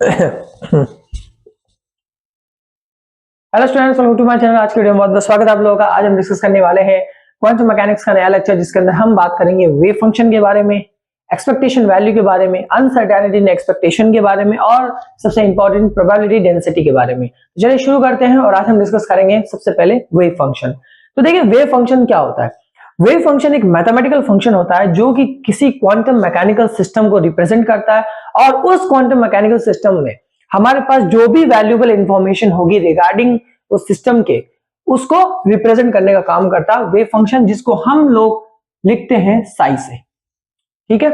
Hello students, welcome to my channel. आज के video में बहुत बहुत स्वागत है आप लोगों का। आज हम डिस्कस करने वाले हैं क्वांटम मैकेनिक्स का नया लेक्चर, जिसके अंदर हम बात करेंगे वेव फंक्शन के बारे में, एक्सपेक्टेशन वैल्यू के बारे में, अनसर्टेनिटी इन एक्सपेक्टेशन के बारे में और सबसे इंपॉर्टेंट प्रोबेबिलिटी डेंसिटी के बारे में। चलिए शुरू करते हैं और आज हम डिस्कस करेंगे सबसे पहले वेव फंक्शन। तो देखिए वेव फंक्शन क्या होता है। वेव फंक्शन एक मैथमेटिकल फंक्शन होता है जो कि किसी क्वांटम मैकेनिकल सिस्टम को रिप्रेजेंट करता है, और उस क्वांटम मैकेनिकल सिस्टम में हमारे पास जो भी वैल्यूएबल इंफॉर्मेशन होगी रिगार्डिंग उस सिस्टम के, उसको रिप्रेजेंट करने का काम करता है वेव फंक्शन, जिसको हम लोग लिखते हैं साई से। ठीक है,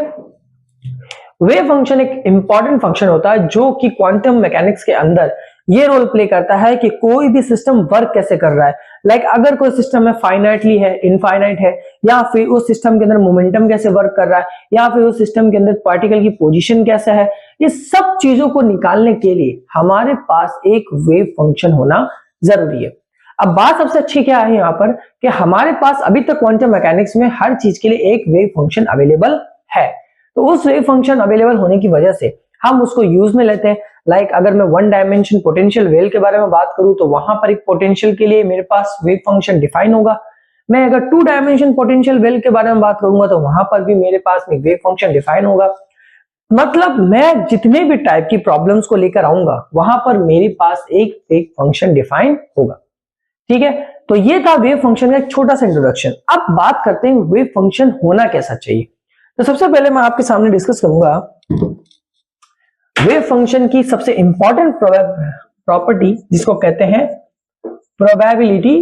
वेव फंक्शन एक इंपॉर्टेंट फंक्शन होता है जो कि क्वांटम मैकेनिक्स के अंदर ये रोल प्ले करता है कि कोई भी सिस्टम वर्क कैसे कर रहा है। लाइक अगर कोई सिस्टम है फाइनाइटली है, इनफाइनाइट है, या फिर उस सिस्टम के अंदर मोमेंटम कैसे वर्क कर रहा है, या फिर उस सिस्टम के अंदर पार्टिकल की पोजीशन कैसा है, ये सब चीजों को निकालने के लिए हमारे पास एक वेव फंक्शन होना जरूरी है। अब बात सबसे अच्छी क्या है यहाँ पर कि हमारे पास अभी तक क्वांटम मैकेनिक्स में हर चीज के लिए एक वेव फंक्शन अवेलेबल है। तो उस वेव फंक्शन अवेलेबल होने की वजह से हम उसको यूज में लेते हैं। लाइक अगर मैं वन डायमेंशन पोटेंशियल वेल के बारे में बात करूं तो वहां पर एक पोटेंशियल के लिए मेरे पास वेव फंक्शन डिफाइन होगा। मैं अगर टू डायमेंशन पोटेंशियल वेल के बारे में बात करूंगा तो वहां पर भी मेरे पास में वेव फंक्शन डिफाइन होगा। मतलब मैं जितने भी टाइप की प्रॉब्लम्स को लेकर आऊंगा वहां पर मेरे पास एक वेव फंक्शन डिफाइन होगा। ठीक है, तो ये था वेव फंक्शन का एक छोटा सा इंट्रोडक्शन। अब बात करते हैं वेव फंक्शन होना कैसा चाहिए। तो सबसे पहले मैं आपके सामने डिस्कस करूंगा वेव फंक्शन की सबसे इंपॉर्टेंट प्रॉपर्टी, जिसको कहते हैं प्रोबेबिलिटी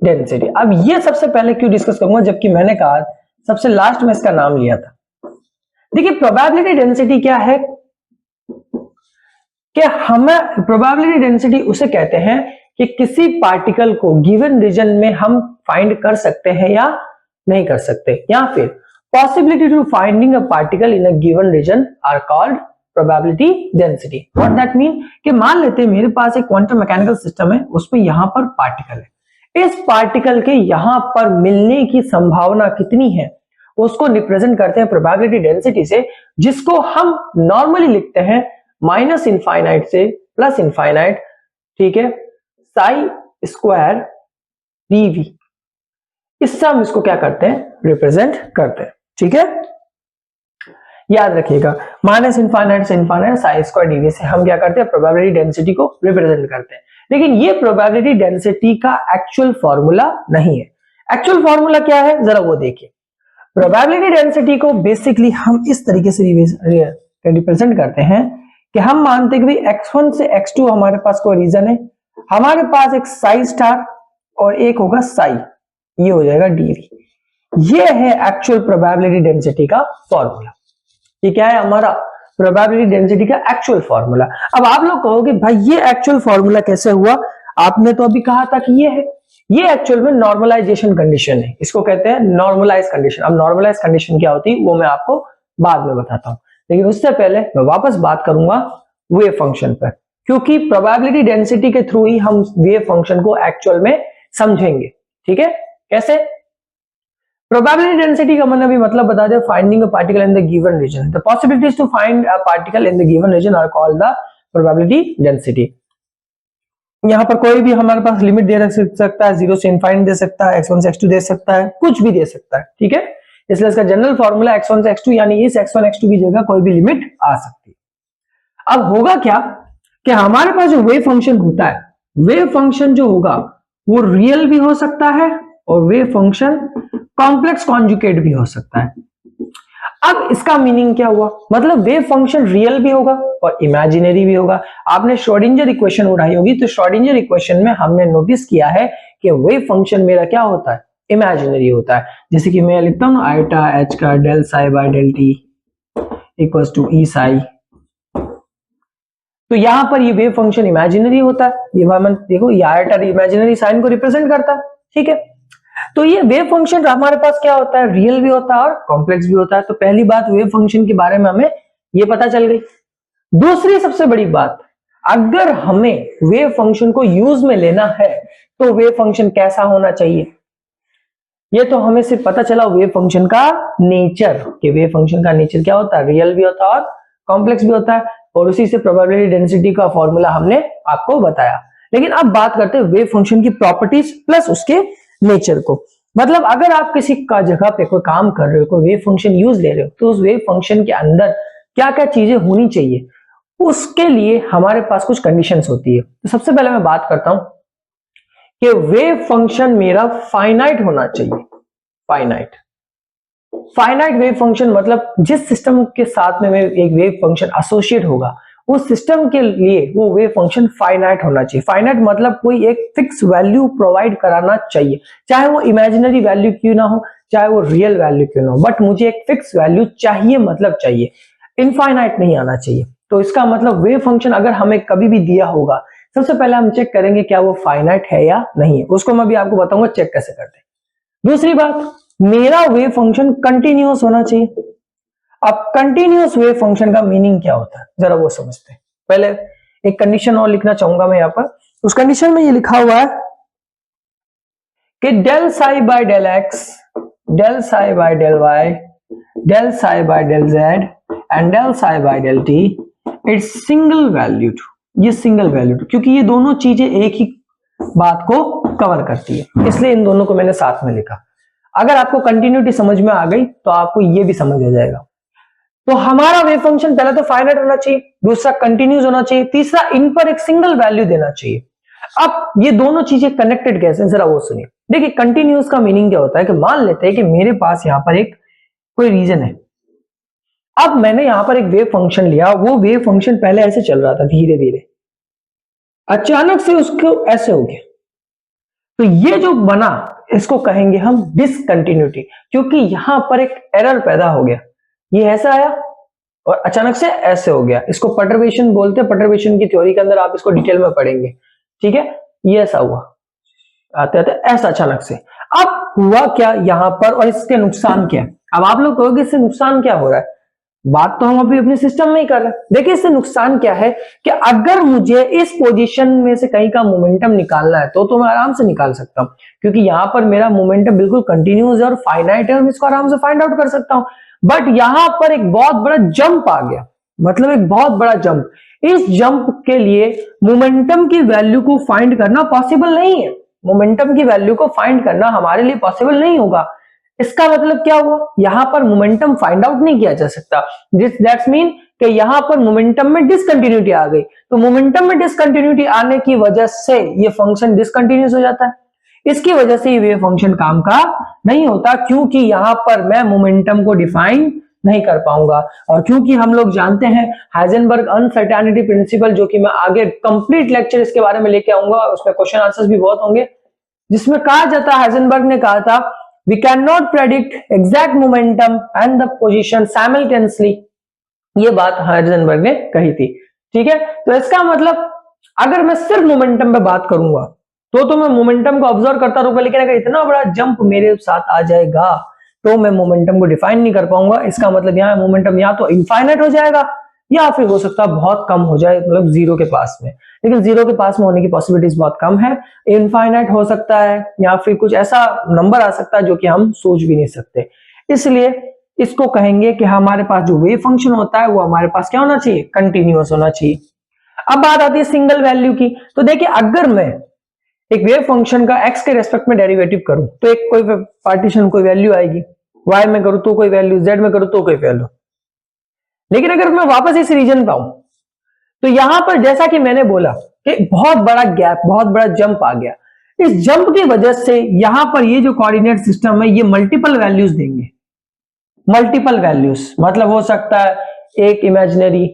डेंसिटी। अब ये सबसे पहले क्यों डिस्कस करूंगा, जबकि मैंने कहा सबसे लास्ट में इसका नाम लिया था। देखिए प्रोबेबिलिटी डेंसिटी क्या है कि हमें प्रोबेबिलिटी डेंसिटी उसे कहते हैं कि किसी पार्टिकल को गिवन रीजन में हम फाइंड कर सकते हैं या नहीं कर सकते, या फिर possibility to finding a particle in a given region are called probability density. What that mean कि मान लेते हैं मेरे पास एक क्वांटम मैकेनिकल सिस्टम है, उसमें यहां पर पार्टिकल है। इस पार्टिकल के यहां पर मिलने की संभावना कितनी है उसको रिप्रेजेंट करते हैं प्रोबेबिलिटी डेंसिटी से, जिसको हम नॉर्मली लिखते हैं माइनस इनफाइनाइट से प्लस इनफाइनाइट। ठीक है, साई स्क्वायर डीवी, इससे हम इसको क्या करते हैं, रिप्रेजेंट करते हैं। ठीक है, याद रखिएगा माइनस इनफाइनाइट से इनफाइनाइट साई स्क्वायर डीवी से हम क्या करते हैं, प्रोबेबिलिटी डेंसिटी को रिप्रेजेंट करते हैं। लेकिन ये प्रोबेबिलिटी डेंसिटी का एक्चुअल फॉर्मूला नहीं है। एक्चुअल फॉर्मूला क्या है जरा वो देखिए। प्रोबेबिलिटी डेंसिटी को बेसिकली हम इस तरीके से रिप्रेजेंट करते हैं कि हम मानते हैं कि भाई x1 से x2 हमारे पास कोई रीजन है, हमारे पास एक साई स्टार और एक होगा साई, ये हो जाएगा डीवी। ये है एक्चुअल प्रोबेबिलिटी डेंसिटी का फॉर्मूला। ये क्या है, हमारा प्रोबेबिलिटी डेंसिटी का एक्चुअल फॉर्मूला। अब आप लोग कहोगे भाई ये एक्चुअल फॉर्मूला कैसे हुआ, आपने तो अभी कहा था कि ये है। ये एक्चुअल में नॉर्मलाइजेशन कंडीशन है, इसको कहते हैं नॉर्मलाइज कंडीशन। अब नॉर्मलाइज कंडीशन क्या होती है वो मैं आपको बाद में बताता हूं, लेकिन उससे पहले मैं वापस बात करूंगा वेव फंक्शन पर, क्योंकि प्रोबेबिलिटी डेंसिटी के थ्रू ही हम वेव फंक्शन को एक्चुअल में समझेंगे। ठीक है, कैसे? प्रोबेबिलिटी डेंसिटी का मैंने भी मतलब बता दिया, finding a particle in the given region. The possibilities to find a particle in the given region are called the probability density. यहां पर कोई भी हमारे पास लिमिट दे सकता है, 0 से इनफाइनाइट दे सकता है, x1 से x2 दे सकता है, कुछ भी दे सकता है। ठीक है, इसलिए इसका जनरल फॉर्मूला x1 से x2, यानी इस x1 x2 की जगह कोई भी लिमिट आ सकती है। अब होगा क्या कि हमारे पास जो वेव फंक्शन होता है, वेव फंक्शन जो होगा वो रियल भी हो सकता है और वेव फंक्शन कॉम्प्लेक्स कॉन्जुगेट भी हो सकता है। अब इसका मीनिंग क्या हुआ, मतलब वेव फंक्शन रियल भी होगा और इमेजिनरी भी होगा। आपने श्रोडिंगर इक्वेशन उठाई होगी, तो श्रोडिंगर इक्वेशन में हमने नोटिस किया है कि वेव फंक्शन मेरा क्या होता है, इमेजिनरी होता है। जैसे कि मैं लिखता हूं आइटा एच का del psi by del t equals to e psi, तो यहां पर ये वेव फंक्शन इमेजिनरी होता है। ये देखो ये आइटा इमेजिनरी साइन को रिप्रेजेंट करता है। ठीक है, तो ये वेव फंक्शन हमारे पास क्या होता है, रियल भी होता है और कॉम्प्लेक्स भी होता है। तो पहली बात वेव फंक्शन के बारे में हमें ये पता चल गई। दूसरी सबसे बड़ी बात, अगर हमें वेव फंक्शन को यूज में लेना है तो वेव फंक्शन कैसा होना चाहिए, ये तो हमें सिर्फ पता चला वेव फंक्शन का नेचर, कि वेव फंक्शन का नेचर क्या होता है, रियल भी होता है और कॉम्प्लेक्स भी होता है। और उसी से प्रोबेबिलिटी डेंसिटी का फॉर्मूला हमने आपको बताया। लेकिन अब बात करते हैं वेव फंक्शन की प्रॉपर्टीज प्लस उसके नेचर को। मतलब अगर आप किसी का जगह पे कोई काम कर रहे हो, कोई वेव फंक्शन यूज ले रहे हो, तो उस वेव फंक्शन के अंदर क्या क्या चीजें होनी चाहिए, उसके लिए हमारे पास कुछ कंडीशंस होती है। तो सबसे पहले मैं बात करता हूं कि वेव फंक्शन मेरा फाइनाइट होना चाहिए। फाइनाइट फाइनाइट वेव फंक्शन मतलब जिस सिस्टम के साथ में एक वेव फंक्शन एसोसिएट होगा, उस सिस्टम के लिए वो वेव फंक्शन फाइनाइट होना चाहिए। फाइनाइट मतलब कोई एक फिक्स वैल्यू प्रोवाइड कराना चाहिए, चाहे वो इमेजिनरी वैल्यू क्यों ना हो, चाहे वो रियल वैल्यू क्यों ना हो, बट मुझे एक फिक्स वैल्यू चाहिए, मतलब चाहिए, इनफाइनाइट नहीं आना चाहिए। तो इसका मतलब वेव फंक्शन अगर हमें कभी भी दिया होगा, सबसे पहले हम चेक करेंगे क्या वो फाइनाइट है या नहीं है। उसको मैं भी आपको बताऊंगा चेक कैसे करते हैं। दूसरी बात, मेरा वेव फंक्शन कंटिन्यूअस होना चाहिए। अब कंटिन्यूअस वेव फंक्शन का मीनिंग क्या होता है जरा वो समझते हैं। पहले एक कंडीशन और लिखना चाहूंगा मैं यहां पर। उस कंडीशन में ये लिखा हुआ है कि del psi by del x, del psi by del y, del psi by del z and del psi by del t it's single valued. ये सिंगल वैल्यूड क्योंकि ये दोनों चीजें एक ही बात को कवर करती है, इसलिए इन दोनों को मैंने साथ में लिखा। अगर आपको कंटिन्यूटी समझ में आ गई तो आपको ये भी समझ आ जाएगा। तो हमारा वेव फंक्शन पहले तो फाइनाइट होना चाहिए, दूसरा कंटिन्यूस होना चाहिए, तीसरा इन पर एक सिंगल वैल्यू देना चाहिए। अब ये दोनों चीजें कनेक्टेड कैसे, जरा वो सुनिए। देखिए कंटिन्यूस का मीनिंग क्या होता है कि मान लेते हैं कि मेरे पास यहां पर एक कोई रीजन है। अब मैंने यहां पर एक वेव फंक्शन लिया, वो वेव फंक्शन पहले ऐसे चल रहा था धीरे धीरे, अचानक से उसको ऐसे हो गया। तो ये जो बना इसको कहेंगे हम डिसकंटिन्यूटी, क्योंकि यहां पर एक एरर पैदा हो गया। ये ऐसा आया और अचानक से ऐसे हो गया, इसको पर्टर्बेशन बोलते हैं। पर्टर्बेशन की थ्योरी के अंदर आप इसको डिटेल में पढ़ेंगे, ठीक है। ये ऐसा हुआ, आते आते ऐसा अचानक से। अब हुआ क्या यहां पर और इसके नुकसान क्या है। अब आप लोग कहोगे इससे नुकसान क्या हो रहा है, बात तो हम अभी अपने सिस्टम में ही कर रहे हैं। देखिए इससे नुकसान क्या है कि अगर मुझे इस पोजीशन में से कहीं का मोमेंटम निकालना है तो मैं आराम से निकाल सकता हूं, क्योंकि यहां पर मेरा मोमेंटम बिल्कुल कंटिन्यूस है और फाइनाइट है, मैं इसको आराम से फाइंड आउट कर सकता हूं। बट यहां पर एक बहुत बड़ा जंप आ गया, मतलब एक बहुत बड़ा जंप। इस जंप के लिए मोमेंटम की वैल्यू को फाइंड करना पॉसिबल नहीं है। मोमेंटम की वैल्यू को फाइंड करना हमारे लिए पॉसिबल नहीं होगा। इसका मतलब क्या हुआ, यहां पर मोमेंटम फाइंड आउट नहीं किया जा सकता। दैट्स मीन कि यहां पर मोमेंटम में डिसकंटिन्यूटी आ गई। तो मोमेंटम में डिसकंटिन्यूटी आने की वजह से ये फंक्शन डिसकंटिन्यूस हो जाता है। इसकी वजह से ये फंक्शन काम का नहीं होता, क्योंकि यहां पर मैं मोमेंटम को डिफाइन नहीं कर पाऊंगा। और क्योंकि हम लोग जानते हैं हाइजेनबर्ग अनसर्टेनिटी प्रिंसिपल, जो कि मैं आगे कंप्लीट लेक्चर इसके बारे में लेके आऊंगा, उसमें क्वेश्चन आंसर्स भी बहुत होंगे, जिसमें कहा जाता है, हाइजेनबर्ग ने कहा था, we cannot predict exact momentum and the position simultaneously। ये बात हाइजेनबर्ग ने कही थी, ठीक है। तो इसका मतलब अगर मैं सिर्फ मोमेंटम पे बात करूंगा तो मैं मोमेंटम को ऑब्जर्व करता रहूंगा, लेकिन अगर इतना बड़ा जंप मेरे साथ आ जाएगा तो मैं मोमेंटम को डिफाइन नहीं कर पाऊंगा। इसका मतलब यहाँ मोमेंटम या तो इनफाइनाइट हो जाएगा या फिर हो सकता है बहुत कम हो जाए, मतलब जीरो के पास में। लेकिन जीरो के पास में होने की पॉसिबिलिटीज बहुत कम है। इनफाइनाइट हो सकता है या फिर कुछ ऐसा नंबर आ सकता है जो कि हम सोच भी नहीं सकते। इसलिए इसको कहेंगे कि हमारे पास जो वेव फंक्शन होता है वो हमारे पास क्या होना चाहिए, कंटिन्यूअस होना चाहिए। अब बात आती है सिंगल वैल्यू की। तो देखिए अगर मैं एक वेव फंक्शन का x के रेस्पेक्ट में डेरिवेटिव करूं तो एक कोई पार्टीशन कोई वैल्यू आएगी, y में करूं तो कोई वैल्यू, z में करूं तो कोई वैल्यू। लेकिन अगर मैं वापस इस रीजन पे आऊं तो यहां पर जैसा कि मैंने बोला कि बहुत बड़ा गैप, बहुत बड़ा जंप आ गया। इस जंप की वजह से यहां पर ये जो कोऑर्डिनेट सिस्टम है ये मल्टीपल वैल्यूज देंगे। मल्टीपल वैल्यूज मतलब हो सकता है एक इमेजिनरी,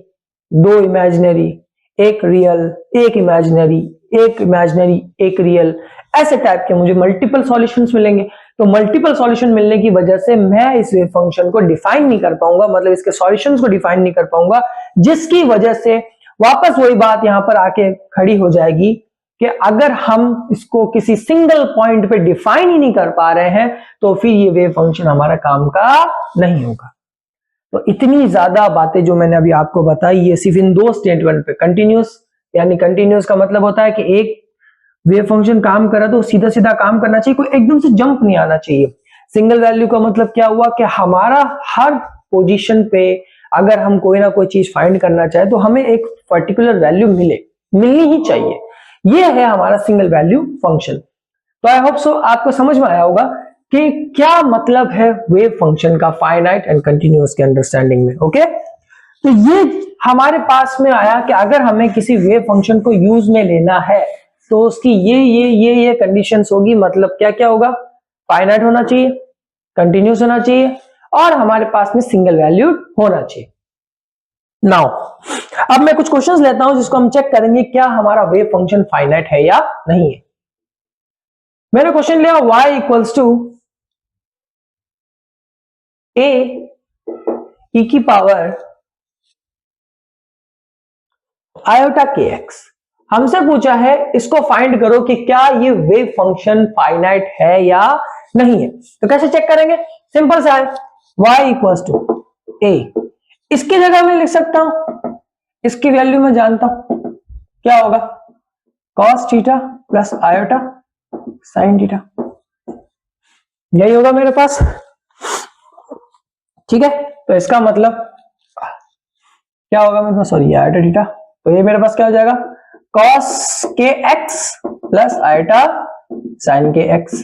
दो इमेजिनरी, एक रियल, एक इमेजिनरी, एक इमेजिनरी, एक रियल, ऐसे टाइप के मुझे मल्टीपल सॉल्यूशंस मिलेंगे। तो मल्टीपल सॉल्यूशन मिलने की वजह से मैं इस वेव फंक्शन को डिफाइन नहीं कर पाऊंगा, मतलब इसके सॉल्यूशंस को डिफाइन नहीं कर पाऊंगा, जिसकी वजह से वापस वही बात यहां पर आके खड़ी हो जाएगी कि अगर हम इसको किसी सिंगल पॉइंट पे डिफाइन ही नहीं कर पा रहे हैं तो फिर ये वेव फंक्शन हमारा काम का नहीं होगा। तो इतनी ज्यादा बातें जो मैंने अभी आपको बताई ये सिर्फ इन दो स्टेटमेंट पे, कंटिन्यूस यानी कंटिन्यूस का मतलब होता है कि एक वेव फंक्शन काम कर रहा तो सीधा सीधा काम करना चाहिए, कोई एकदम से जंप नहीं आना चाहिए। सिंगल वैल्यू का मतलब क्या हुआ कि हमारा हर पोजीशन पे अगर हम कोई ना कोई चीज फाइंड करना चाहे तो हमें एक पर्टिकुलर वैल्यू मिलनी ही चाहिए। ये है हमारा सिंगल वैल्यू फंक्शन। तो आई होप सो आपको समझ में आया होगा कि क्या मतलब है वेव फंक्शन का फाइनाइट एंड कंटिन्यूअस के अंडरस्टैंडिंग में। ओके, तो ये हमारे पास में आया कि अगर हमें किसी वेव फंक्शन को यूज में लेना है तो उसकी ये कंडीशंस होगी। मतलब क्या क्या होगा, फाइनाइट होना चाहिए, कंटिन्यूअस होना चाहिए और हमारे पास में सिंगल वैल्यूड होना चाहिए। नाउ अब मैं कुछ क्वेश्चंस लेता हूं जिसको हम चेक करेंगे क्या हमारा वेव फंक्शन फाइनाइट है या नहीं है। मैंने क्वेश्चन लिया y equals to a e की पावर आयोटा के एक्स। हमसे पूछा है इसको फाइंड करो कि क्या ये वेव फंक्शन फाइनाइट है या नहीं है। तो कैसे चेक करेंगे, सिंपल सा है, y इक्वल्स टू a, इसकी जगह मैं लिख सकता हूं, इसकी वैल्यू मैं जानता हूं, क्या होगा cos theta plus iota sine theta, यही होगा मेरे पास। ठीक है, तो इसका मतलब क्या होगा मेरे पास, सॉरी आयोटा थीटा, तो ये मेरे पास क्या हो जाएगा cos के x प्लस आयोटा साइन के x।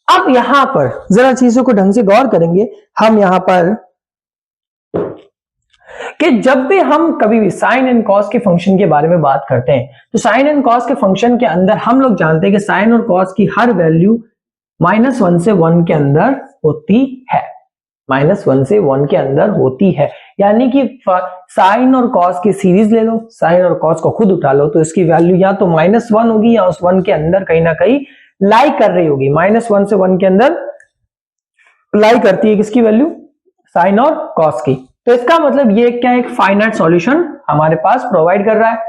अब यहां पर जरा चीजों को ढंग से गौर करेंगे हम यहां पर कि जब भी हम कभी भी साइन एंड कॉस के फंक्शन के बारे में बात करते हैं तो साइन एंड कॉस के फंक्शन के अंदर हम लोग जानते हैं कि साइन और कॉस की हर वैल्यू -1 से 1 के अंदर होती है, -1 से 1 के अंदर होती है। यानी कि साइन और कॉस की सीरीज ले लो, साइन और कॉस को खुद उठा लो तो इसकी वैल्यू या तो -1 होगी या उस 1 के अंदर कहीं ना कहीं लाई कर रही होगी। -1 से 1 के अंदर लाई करती है किसकी वैल्यू, साइन और कॉस की। तो इसका मतलब ये क्या, एक फाइनाइट सॉल्यूशन हमारे पास प्रोवाइड कर रहा है।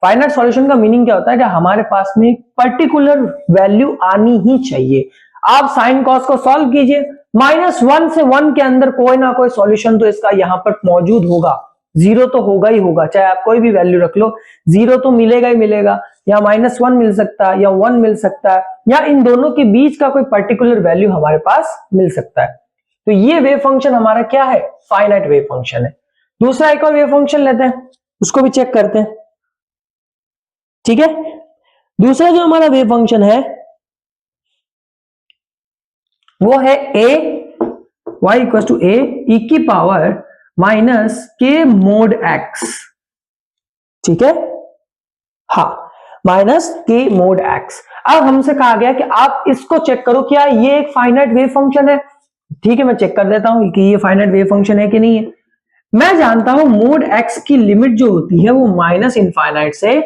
फाइनाइट सॉल्यूशन का मीनिंग क्या होता है कि हमारे पास में पर्टिकुलर वैल्यू आनी ही चाहिए। आप साइन कॉस को सॉल्व कीजिए, -1 से 1 के अंदर कोई ना कोई सॉल्यूशन तो इसका यहां पर मौजूद होगा, जीरो तो होगा ही होगा, चाहे आप कोई भी वैल्यू रख लो जीरो तो मिलेगा ही मिलेगा, या -1 मिल सकता है या 1 मिल सकता है, या इन दोनों के बीच का कोई पर्टिकुलर वैल्यू हमारे पास मिल सकता है। तो ये वेव फंक्शन हमारा क्या है, फाइनाइट वेव फंक्शन है। दूसरा एक और वेव फंक्शन लेते हैं, उसको भी चेक करते हैं। ठीक है, दूसरा जो हमारा वेव फंक्शन है वो है a y equal to a e की पावर -k mod x। ठीक है, हाँ, -k mod x। अब हमसे कहा गया कि आप इसको चेक करो क्या ये एक फाइनाइट वेव फंक्शन है। ठीक है, मैं चेक कर देता हूं कि ये फाइनाइट वेव फंक्शन है कि नहीं है। मैं जानता हूं मोड x की लिमिट जो होती है वो -इनफाइनाइट से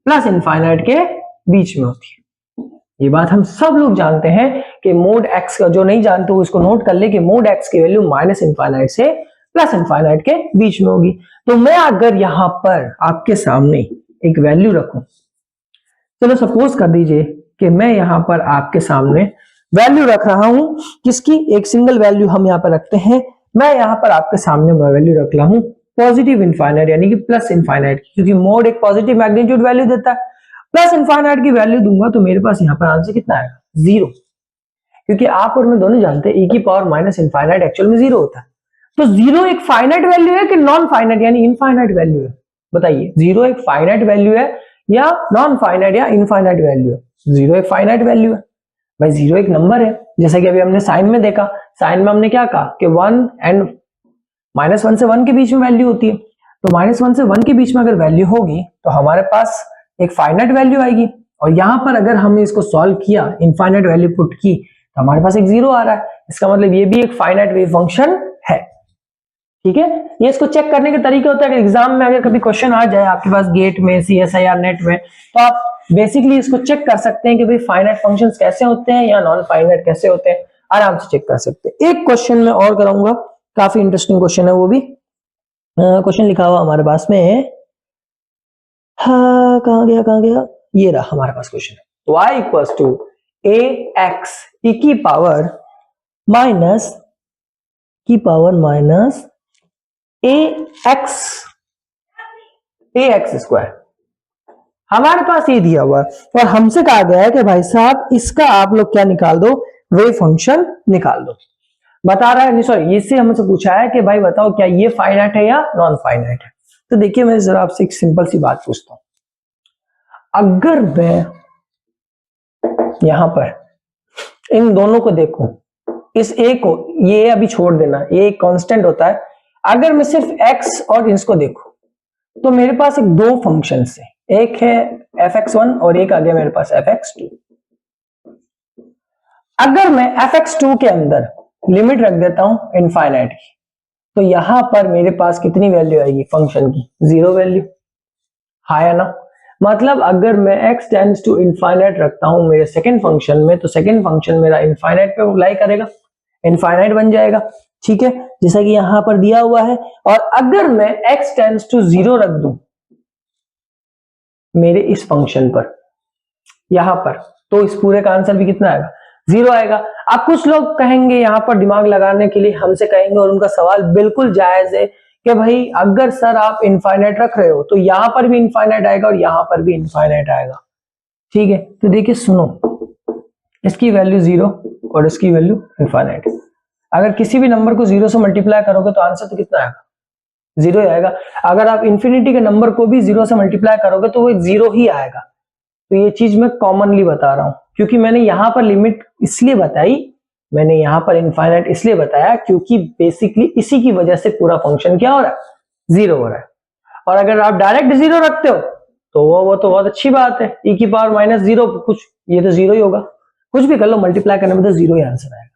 +इनफाइनाइट के बीच में होती है। ये बात हम सब लोग जानते हैं कि मोड x का, जो नहीं जानते वो इसको नोट कर ले कि मोड x की वैल्यू -इनफाइनाइट से +इनफाइनाइट के बीच में होगी। तो मैं अगर यहां पर आपके सामने एक वैल्यू रखूं, चलो सपोज कर दीजिए कि मैं यहां पर आपके सामने वैल्यू रख रहा हूं, किसकी, एक सिंगल वैल्यू हम यहां पर रखते हैं। मैं यहां पर आपके सामने वैल्यू रख रहा हूं पॉजिटिव इनफाइनाइट यानी कि +इनफाइनाइट, क्योंकि मोड एक पॉजिटिव मैग्नीट्यूड वैल्यू देता है। +इनफाइनाइट की वैल्यू दूंगा तो मेरे पास यहां पर आंसर कितना आएगा, 0, क्योंकि आप और मैं दोनों जानते हैं e की पावर -इनफाइनाइट एक्चुअल में 0 होता है। तो 0 एक फाइनाइट वैल्यू है कि नॉन फाइनाइट यानी इनफाइनाइट वैल्यू है, बताइए 0 एक फाइनाइट वैल्यू है या नॉन फाइनाइट या इनफाइनाइट वैल्यू है। 0 एक फाइनाइट वैल्यू है भाई, 0 एक नंबर है, जैसे कि अभी हमने साइन में देखा, साइन में हमने क्या कहा कि 1 एंड -1 से 1 के बीच में वैल्यू होती है। तो -1 से 1 के बीच में अगर वैल्यू होगी तो हमारे पास एक फाइनाइट वैल्यू आएगी, और यहां पर अगर हमने इसको सॉल्व किया, इनफाइनाइट वैल्यू पुट की, तो हमारे पास एक 0 आ रहा है। इसका मतलब ये भी एक फाइनाइट वेव फंक्शन है। ठीक है, ये इसको चेक करने के तरीके होते हैं। अगर एग्जाम में अगर कभी क्वेश्चन आ जाए आपके पास गेट में, CSIR नेट में, तो आप बेसिकली इसको चेक कर सकते हैं कि भाई फाइनाइट फंक्शंस कैसे होते हैं या नॉन फाइनाइट कैसे होते हैं, आराम से चेक कर सकते हैं। एक क्वेश्चन में और कराऊंगा, काफी इंटरेस्टिंग क्वेश्चन है वो भी। क्वेश्चन लिखा हुआ हमारे पास में, हाँ कहां गया, ये रहा हमारे पास question, y equals to ax e की पावर ax स्क्वायर, हमारे पास ये दिया हुआ है और हमसे कहा गया है कि भाई साहब इसका आप लोग क्या निकाल दो, वेव फंक्शन निकाल दो। बता रहा है, नहीं सॉरी, इससे हमसे पूछा है कि भाई बताओ क्या ये फाइनाइट है या नॉन फाइनाइट है। तो देखिए मैं जरा आपसे एक सिंपल सी बात पूछता हूं, अगर मैं यहां पर इन दोनों को देखूं, इस ए को, ये अभी छोड़ देना, ये कांस्टेंट होता है, अगर मैं सिर्फ x और इसको देखूं तो मेरे पास एक दो फंक्शन है, एक है fx1 और एक आ गया मेरे पास fx2। अगर मैं fx2 के अंदर लिमिट रख देता हूं इनफाइनाइट की, तो यहां पर मेरे पास कितनी वैल्यू आएगी फंक्शन की, 0 वैल्यू। हाँ या ना? मतलब अगर मैं x टेंड्स टू इनफाइनाइट रखता हूं मेरे सेकंड फंक्शन में, तो सेकंड फंक्शन मेरा इनफाइनाइट पे अप्लाई करेगा, इनफाइनाइट बन जाएगा, ठीक है, जैसा कि यहां पर दिया हुआ है। और अगर मैं x टेंड्स टू 0 रख दूं मेरे इस फंक्शन पर, यहां पर, तो इस पूरे का आंसर भी कितना आएगा, 0 आएगा। अब कुछ लोग कहेंगे यहां पर दिमाग लगाने के लिए हमसे कहेंगे, और उनका सवाल बिल्कुल जायज है कि भाई अगर सर आप इनफाइनाइट रख रहे हो तो यहां पर भी इनफाइनाइट आएगा और यहां पर भी इनफाइनाइट आएगा, ठीक है। तो देखिए सुनो, इसकी वैल्यू 0 और इसकी वैल्यू इनफाइनाइट। अगर किसी भी नंबर को 0 से मल्टीप्लाई करोगे तो आंसर तो कितना आएगा, 0 ही आएगा। अगर आप इंफिनिटी के नंबर को भी 0 से मल्टीप्लाई करोगे तो वो 0 ही आएगा। तो ये चीज मैं कॉमनली बता रहा हूं, क्योंकि मैंने यहां पर लिमिट इसलिए बताई, मैंने यहां पर इनफाइनाइट इसलिए बताया क्योंकि बेसिकली इसी की वजह से पूरा फंक्शन क्या हो रहा है, 0 हो रहा है। और अगर आप डायरेक्ट 0 रखते हो तो वो तो बहुत अच्छी बात है, e की पावर -0 कुछ, ये तो 0 ही होगा, कुछ भी कर लो मल्टीप्लाई करने में तो 0 ही आंसर आएगा,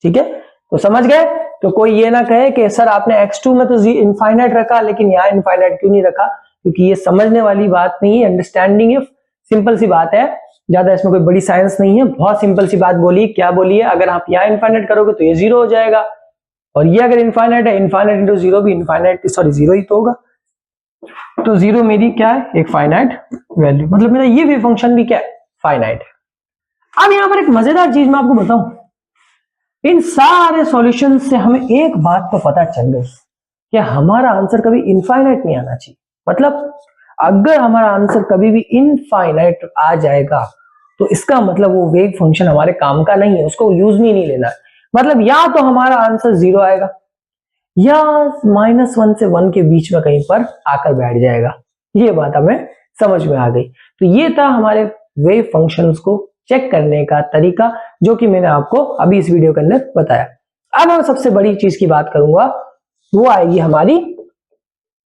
ठीक है। तो समझ गए? तो कोई ये ना कहे कि सर आपने x2 में तो इनफाइनाइट रखा लेकिन यहाँ इनफाइनाइट क्यों नहीं रखा, क्योंकि ये समझने वाली बात नहीं है, अंडरस्टैंडिंग है, सिंपल सी बात है, ज्यादा इसमें कोई बड़ी साइंस नहीं है, बहुत सिंपल सी बात बोली। क्या बोली है, अगर आप यहाँ इनफाइनाइट करोगे तो ये 0 हो जाएगा, और ये अगर इनफाइनाइट है, इनफाइनाइट इंटू 0 भी इनफाइनाइट, सॉरी 0 ही तो होगा। तो 0 मेरी क्या है, एक फाइनाइट वैल्यू, मतलब मेरा ये वेव फंक्शन भी क्या है, फाइनाइट है। अब यहां पर एक मजेदार चीज मैं आपको बताऊं, इन सारे सॉल्यूशन से हमें एक बात तो पता चल गई कि हमारा आंसर कभी इनफाइनाइट नहीं आना चाहिए। मतलब अगर हमारा आंसर कभी भी इनफाइनाइट आ जाएगा तो इसका मतलब वो वेव फंक्शन हमारे काम का नहीं है, उसको यूज में नहीं लेना है। मतलब या तो हमारा आंसर 0 आएगा या -1 से 1 के बीच में कहीं पर आकर बैठ जाएगा। ये बात हमें समझ में आ गई। तो ये था हमारे वेव फंक्शंस को चेक करने का तरीका, जो कि मैंने आपको अभी इस वीडियो के अंदर बताया। अब मैं सबसे बड़ी चीज की बात करूंगा, वो आएगी हमारी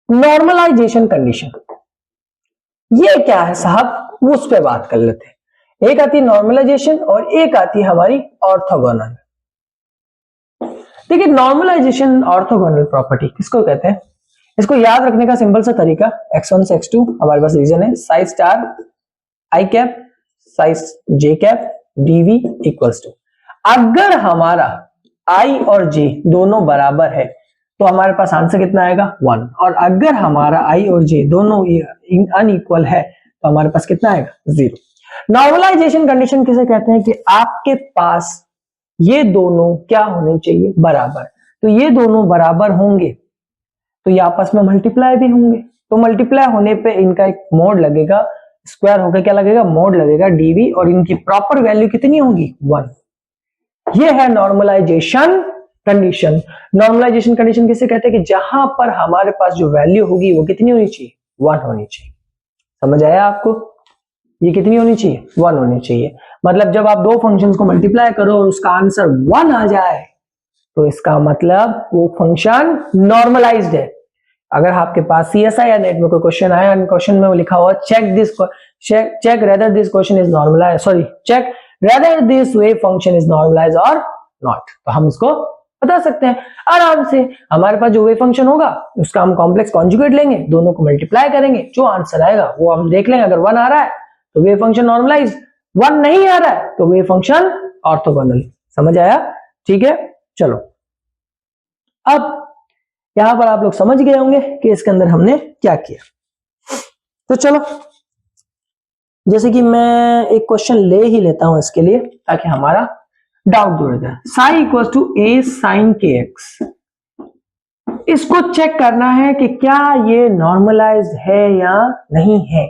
नॉर्मलाइजेशन कंडीशन। ये क्या है साहब, उस पर बात कर लेते हैं। एक आती है नॉर्मलाइजेशन और एक आती है हमारी ऑर्थोगोनल। देखिए नॉर्मलाइजेशन ऑर्थोगोनल प्रॉपर्टी किसको कहते हैं, इसको याद रखने का सिंपल सा तरीका, x1 से x2 हमारे पास रीजन है psi star i cap size j cap dv equals to, अगर हमारा i और j दोनों बराबर है तो हमारे पास आंसर कितना आएगा 1, और अगर हमारा i और j दोनों अनइक्वल है तो हमारे पास कितना आएगा 0। नॉर्मलाइजेशन कंडीशन किसे कहते हैं कि आपके पास ये दोनों क्या होने चाहिए, बराबर। तो ये दोनों बराबर होंगे तो ये आपस में मल्टीप्लाई भी होंगे, तो मल्टीप्लाई होने पे इनका एक मोड लगेगा, स्क्वायर होकर क्या लगेगा, मोड लगेगा dv, और इनकी प्रॉपर वैल्यू कितनी होगी 1। ये है नॉर्मलाइजेशन कंडीशन। नॉर्मलाइजेशन कंडीशन किसे कहते हैं कि जहां पर हमारे पास जो वैल्यू होगी वो कितनी होनी चाहिए, 1 होनी चाहिए। समझ आया आपको, ये कितनी होनी चाहिए, 1 होनी चाहिए। मतलब जब आप दो फंक्शंस को मल्टीप्लाई करो और उसका आंसर 1 आ जाए तो इसका मतलब वो फंक्शन नॉर्मलाइज्ड है। अगर आपके पास CSI या नेट में कोई क्वेश्चन आया, क्वेश्चन में वो लिखा हुआ check rather this question is normalize, sorry check rather this wave function is normalize और नॉट, तो हम इसको बता सकते हैं आराम से। हमारे पास जो वेव फंक्शन होगा उसका हम कॉम्प्लेक्स कॉन्जुगेट लेंगे, दोनों को मल्टीप्लाई करेंगे, जो आंसर आएगा वो हम देख लेंगे। अगर 1 आ रहा है तो वेव फंक्शन नॉर्मलाइज, 1 नहीं आ रहा है तो वेव फंक्शन ऑर्थोगोनल। समझ आया, ठीक है। चलो अब यहां पर आप लोग समझ गए होंगे कि इसके अंदर हमने क्या किया। तो चलो जैसे कि मैं एक क्वेश्चन ले ही लेता हूं इसके लिए ताकि हमारा डाउट दूर हो जाए। Psi equal to a sin kx, इसको चेक करना है कि क्या ये नॉर्मलाइज है या नहीं है।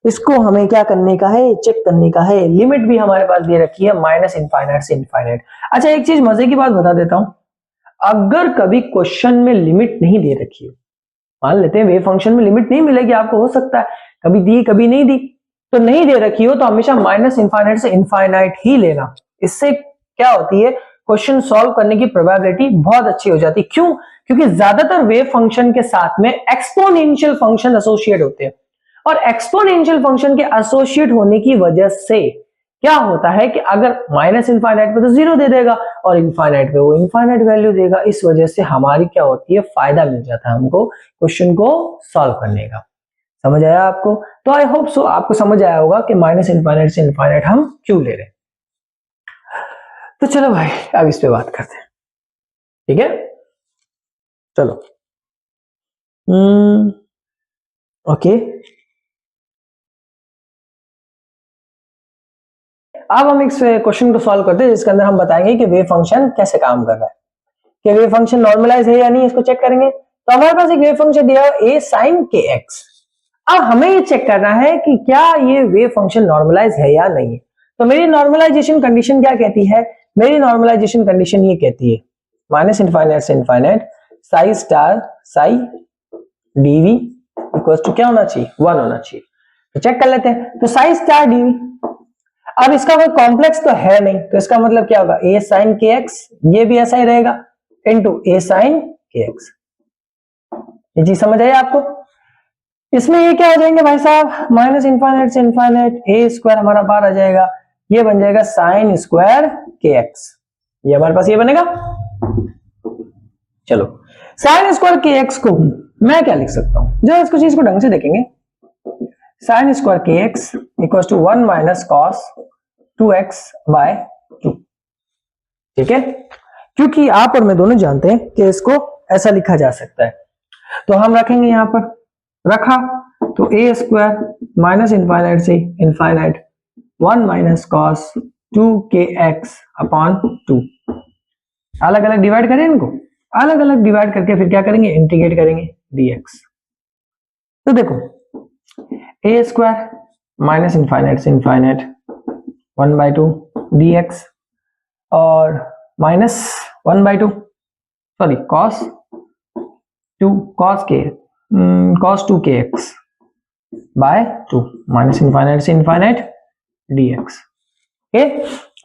इसको हमें क्या करने का है, चेक करने का है। लिमिट भी हमारे पास दे रखी है -इनफाइनाइट से इनफाइनाइट। अच्छा एक चीज मजे की बात बता देता हूं, अगर कभी क्वेश्चन में लिमिट नहीं दे रखी है, मान लेते हैं वेव फंक्शन में लिमिट नहीं मिलेगी आपको, हो सकता है कभी दी कभी नहीं दी, तो नहीं दे रखी हो तो हमेशा माइनस इनफाइनाइट से इनफाइनाइट ही लेना। इससे क्या होती है, क्वेश्चन सॉल्व करने की प्रोबेबिलिटी बहुत अच्छी हो जाती है। क्यों? क्योंकि ज्यादातर वेव फंक्शन के साथ में एक्सपोनेंशियल फंक्शन एसोसिएट होते हैं, और एक्सपोनेंशियल फंक्शन के एसोसिएट होने की वजह से क्या होता है कि अगर माइनस इनफाइनाइट पे तो जीरो दे देगा और इनफाइनाइट पे वो इनफाइनाइट वैल्यू देगा। इस वजह से हमारी क्या होती है, फायदा मिल जाता है हमको क्वेश्चन को सॉल्व करने का। समझ आया आपको? तो आई होप सो आपको समझ आया होगा कि माइनस इनफाइनाइट से इनफाइनाइट हम क्यों ले रहे हैं। तो चलो भाई अब इस पे बात करते हैं, ठीक है? चलो ओके, अब हम इस क्वेश्चन को सॉल्व करते हैं जिसके अंदर हम बताएंगे कि वेव फंक्शन कैसे काम कर रहा है, कि वेव फंक्शन नॉर्मलाइज है या नहीं, इसको चेक करेंगे। तो हमारे पास एक वेव फंक्शन दिया है a sin kx। अब हमें ये चेक करना है कि क्या ये वेव फंक्शन नॉर्मलाइज है या नहीं। तो मेरी नॉर्मलाइजेशन कंडीशन क्या कहती है? मेरी नॉर्मलाइजेशन कंडीशन ये कहती है माइनस इनफाइनाइट से infinite psi star psi dv equal to क्या होना चाहिए, 1 होना चाहिए। तो चेक कर लेते हैं। तो साई स्टार dv, अब इसका कोई कॉम्प्लेक्स तो है नहीं, तो इसका मतलब क्या होगा, a sin kx, ये भी ऐसा ही रहेगा, इनटू a sin kx। ये चीज समझ आई आपको? इसमें ये क्या हो जाएंगे भाई साहब, माइनस इनफाइनाइट से इनफाइनाइट a स्क्वायर हमारा बाहर आ जाएगा, ये बन जाएगा साइन स्क्वायर kx, ये हमारे पास ये बनेगा। चलो साइन स्क्वायर kx को मैं क्या लिख सकता हूं, जब इसको चीज को ढंग से देखेंगे, sine square kx equal to 1 minus cos 2x by 2, ठीक है? क्योंकि आप और मैं दोनों जानते हैं कि इसको ऐसा लिखा जा सकता है, तो हम रखेंगे यहां पर, रखा तो a स्क्वायर माइनस इनफाइनाइट से infinite 1 minus cos 2kx upon 2, अलग अलग डिवाइड करें इनको, अलग अलग डिवाइड करके फिर क्या करेंगे, इंटीग्रेट करेंगे dx। तो देखो a स्क्वायर माइनस इनफाइनाइट से इनफाइनाइट 1/2 dx और minus 1/2 sorry cos 2kx by 2 minus infinite से इनफाइनाइट dx। ओके,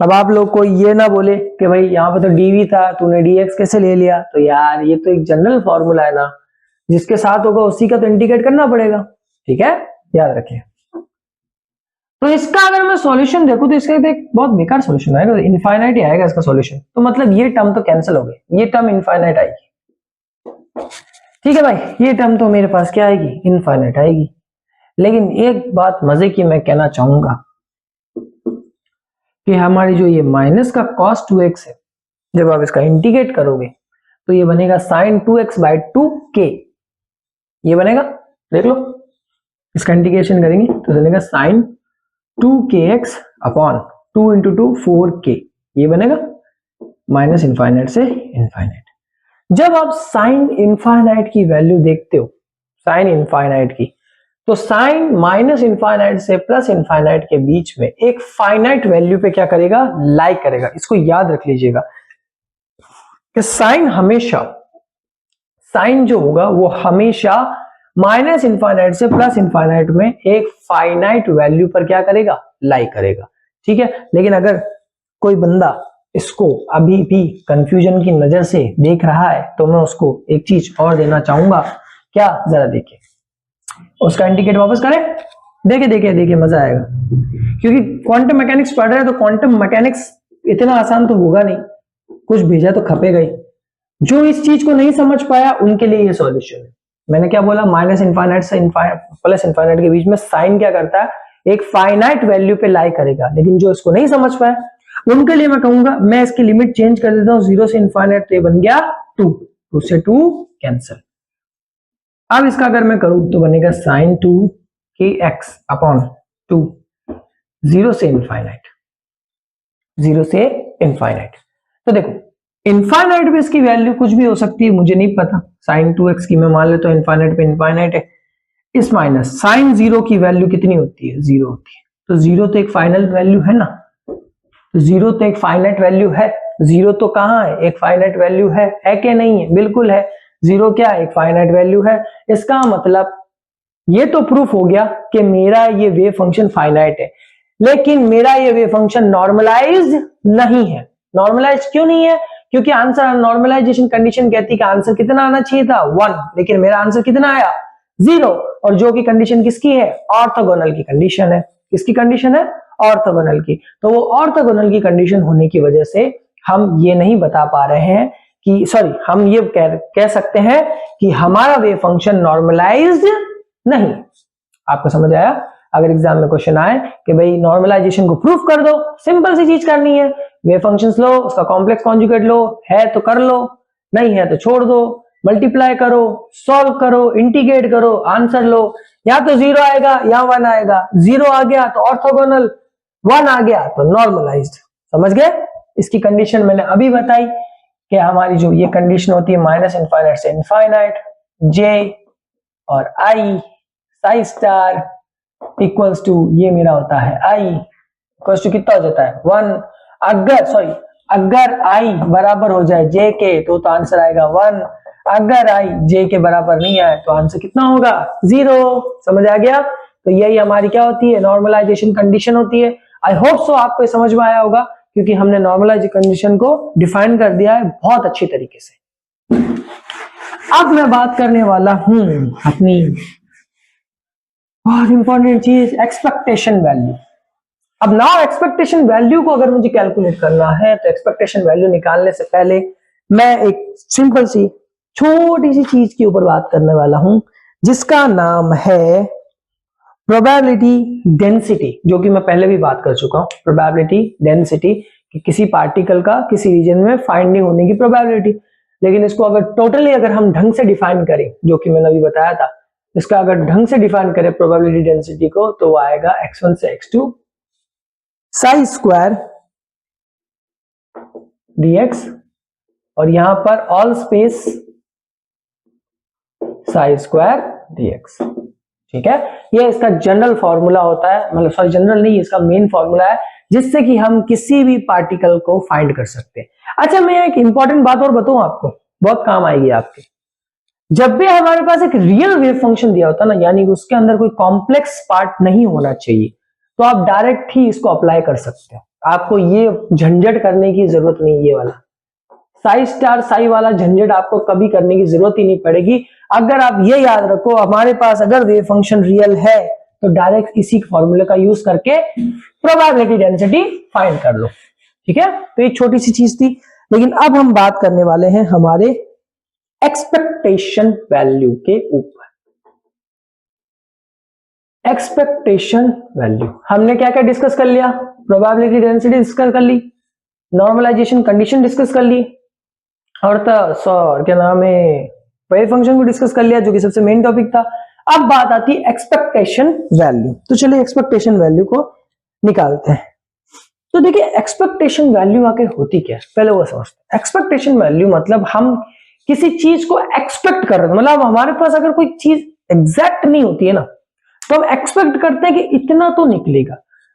अब आप लोग को ये ना बोले कि भाई यहाँ पे तो dv था तूने dx कैसे ले लिया, तो यार ये तो एक जनरल फॉर्मूला है ना, जिसके साथ होगा उसी का तो इंटीग्रेट करना पड़ेगा, ठीक है? याद रखिए। तो इसका अगर मैं सॉल्यूशन देखूं तो इसका एक बहुत बेकार सॉल्यूशन आएगा, इनफाइनाइट ही आएगा इसका सॉल्यूशन। तो मतलब ये टर्म तो कैंसिल हो गई, ये टर्म इनफाइनाइट आएगी, ठीक है भाई? ये टर्म तो मेरे पास क्या आएगी, इनफाइनाइट आएगी। लेकिन एक बात मजे की मैं कहना चाहूंगा कि हमारी जो ये माइनस का cos 2x है, जब आप इसका इंटीग्रेट करोगे तो ये बनेगा sin 2x बाय 2k, ये बनेगा, देख लो, इसका इंटीग्रेशन करेंगे तो बनेगा sin 2kx upon 2 into 2 4k, ये बनेगा माइनस इनफाइनाइट से इनफाइनाइट। जब आप साइन इनफाइनाइट की वैल्यू देखते हो, साइन इनफाइनाइट की, तो साइन माइनस इनफाइनाइट से प्लस इनफाइनाइट के बीच में एक फाइनाइट वैल्यू पे क्या करेगा, लाई करेगा। इसको याद रख लीजिएगा कि साइन हमेशा, साइन जो होगा वो हमेशा माइनस इनफाइनाइट से प्लस इनफाइनाइट में एक फाइनाइट वैल्यू पर क्या करेगा, लाई करेगा, ठीक है? लेकिन अगर कोई बंदा इसको अभी भी कंफ्यूजन की नजर से देख रहा है तो मैं उसको एक चीज और देना चाहूंगा, क्या, जरा देखिए, उसका इंडिकेट वापस करें, देखिए मजा आएगा। क्योंकि क्वांटम मैकेनिक्स पढ़ रहे हैं तो क्वांटम मैकेनिक्स इतना आसान तो होगा नहीं, कुछ भेजा तो खपेगा ही। जो इस चीज को नहीं समझ पाया उनके लिए ये सॉल्यूशन है। मैंने क्या बोला, माइनस इनफाइनाइट से प्लस इनफाइनाइट के बीच में साइन क्या करता है, एक फाइनाइट वैल्यू पे लाई करेगा। लेकिन जो इसको नहीं समझ पाया उनके लिए मैं कहूंगा, मैं इसकी लिमिट चेंज कर देता हूं, 0 से इनफाइनाइट, तो ये बन गया 2, 2 से 2 कैंसिल। अब इसका अगर मैं करूं तो बनेगा साइन 2kx अपॉन 2, 0 से इनफाइनाइट, 0 से इनफाइनाइट। तो देखो इनफाइनाइट पे इसकी वैल्यू कुछ भी हो सकती है, मुझे नहीं पता। साइन 2x की मैं मान लेता हूं इनफाइनाइट पे इनफाइनाइट है, इस माइनस साइन 0 की वैल्यू कितनी होती है, 0 होती है। तो 0 तो एक फाइनल वैल्यू है ना, तो 0 तो एक फाइनाइट वैल्यू है, जीरो तो कहाँ है, एक फाइनाइट वैल्यू है कि नहीं है? बिल्कुल है। जीरो क्या है, एक फाइनाइट वैल्यू है। इसका मतलब ये तो प्रूफ हो गया कि मेरा ये वेव फंक्शन फाइनाइट है, लेकिन मेरा ये वेव फंक्शन नॉर्मलाइज्ड नहीं है। नॉर्मलाइज्ड क्यों नहीं है? क्योंकि आंसर नॉर्मलाइजेशन कंडीशन कहती है कि आंसर कितना आना चाहिए था, 1, लेकिन मेरा आंसर कितना आया, 0। और जो की कंडीशन किसकी है, ऑर्थोगोनल की कंडीशन है। किसकी कंडीशन है, ऑर्थोगोनल की। तो वो ऑर्थोगोनल की कंडीशन होने की वजह से हम ये नहीं बता पा रहे हैं कि, सॉरी, हम ये कह सकते हैं कि हमारा वेव फंक्शन नॉर्मलाइज्ड नहीं। आपको समझ आया? अगर एग्जाम में क्वेश्चन आए कि भाई नॉर्मलाइजेशन को प्रूफ कर दो, सिंपल सी चीज करनी है, वेव फंक्शंस लो, उसका कॉम्प्लेक्स कॉन्जुगेट लो, है तो कर लो, नहीं है तो छोड़ दो, मल्टीप्लाई करो, सॉल्व करो, इंटीग्रेट करो, आंसर लो। या तो 0 आएगा या 1 आएगा। 0 आ गया तो ऑर्थोगोनल, 1 आ गया तो नॉर्मलाइज्ड। समझ गए? इसकी कंडीशन मैंने अभी बताई कि हमारी जो ये कंडीशन होती है माइनस इनफाइनाइट से इनफाइनाइट, जे और आई साई स्टार इक्वल्स टू, ये मेरा होता है आई इक्वल्स टू कितना हो जाता है 1। अगर आई बराबर हो जाए जे के तो आंसर आएगा 1। अगर आई जे के बराबर नहीं आए तो आंसर कितना होगा, 0। समझ आ गया? तो यही हमारी क्या होती है, नॉर्मलाइजेशन कंडीशन होती है। आई होप सो आपको समझ में आया होगा, क्योंकि हमने नॉर्मलाइजेशन कंडीशन को डिफाइन कर दिया है बहुत अच्छी तरीके से। अब मैं बात करने वाला हूं अपनी बहुत इंपॉर्टेंट चीज, एक्सपेक्टेशन वैल्यू। अब नाउ एक्सपेक्टेशन वैल्यू को अगर मुझे कैलकुलेट करना है तो एक्सपेक्टेशन वैल्यू निकालने से पहले मैं एक सिंपल सी छोटी सी चीज के ऊपर बात करने वाला हूं, जिसका नाम है प्रोबेबिलिटी डेंसिटी, जो कि मैं पहले भी बात कर चुका हूं। प्रोबेबिलिटी डेंसिटी कि किसी पार्टिकल का किसी रीजन में फाइंडिंग होने की प्रोबेबिलिटी। लेकिन इसको अगर टोटली अगर हम ढंग से डिफाइन करें, जो कि मैंने अभी बताया था, इसका अगर ढंग से डिफाइन करें प्रोबेबिलिटी डेंसिटी को, तो वो आएगा x1 से x2 साई स्क्वायर dx, और यहां पर all space Sai square dx। ठीक है, ये इसका जनरल फॉर्मूला होता है, मतलब सॉरी जनरल नहीं, इसका मेन फॉर्मूला है, जिससे कि हम किसी भी पार्टिकल को फाइंड कर सकते हैं। अच्छा, मैं एक इंपॉर्टेंट बात और बताऊं आपको, बहुत काम आएगी आपके। जब भी हमारे पास एक रियल वेव फंक्शन दिया होता है ना, यानी कि उसके अंदर कोई कॉम्प्लेक्स पार्ट नहीं होना चाहिए, तो आप डायरेक्ट ही इसको अप्लाई कर सकते हो। आपको ये झंझट करने की जरूरत नहीं, ये वाला साई स्टार साई वाला झंझट आपको कभी करने की जरूरत ही नहीं पड़ेगी। अगर आप ये याद रखो, हमारे पास अगर वेव फंक्शन रियल है तो डायरेक्ट इसी फॉर्मूले का यूज करके प्रोबेबिलिटी डेंसिटी फाइंड कर लो। ठीक है, तो एक छोटी सी चीज थी। लेकिन अब हम बात करने वाले हैं हमारे एक्सपेक्टेशन वैल्यू के ऊपर। एक्सपेक्टेशन वैल्यू हमने क्या क्या डिस्कस कर लिया, प्रोबेबिलिटी डेंसिटी डिस्कस कर ली, नॉर्मलाइजेशन कंडीशन डिस्कस कर ली, और क्या नाम है, वेव फंक्शन को डिस्कस कर लिया, जो कि सबसे मेन टॉपिक था। अब बात आती है एक्सपेक्टेशन वैल्यू। तो चलिए एक्सपेक्टेशन वैल्यू को निकालते हैं। तो देखिए एक्सपेक्टेशन वैल्यू आखिर होती क्या है, पहले वो समझते हैं। एक्सपेक्टेशन वैल्यू मतलब हम किसी चीज को एक्सपेक्ट कर रहे हैं, मतलब हमारे पास अगर कोई चीज एग्जैक्ट नहीं होती है ना, तो हम एक्सपेक्ट करते हैं कि इतना तो निकलेगा।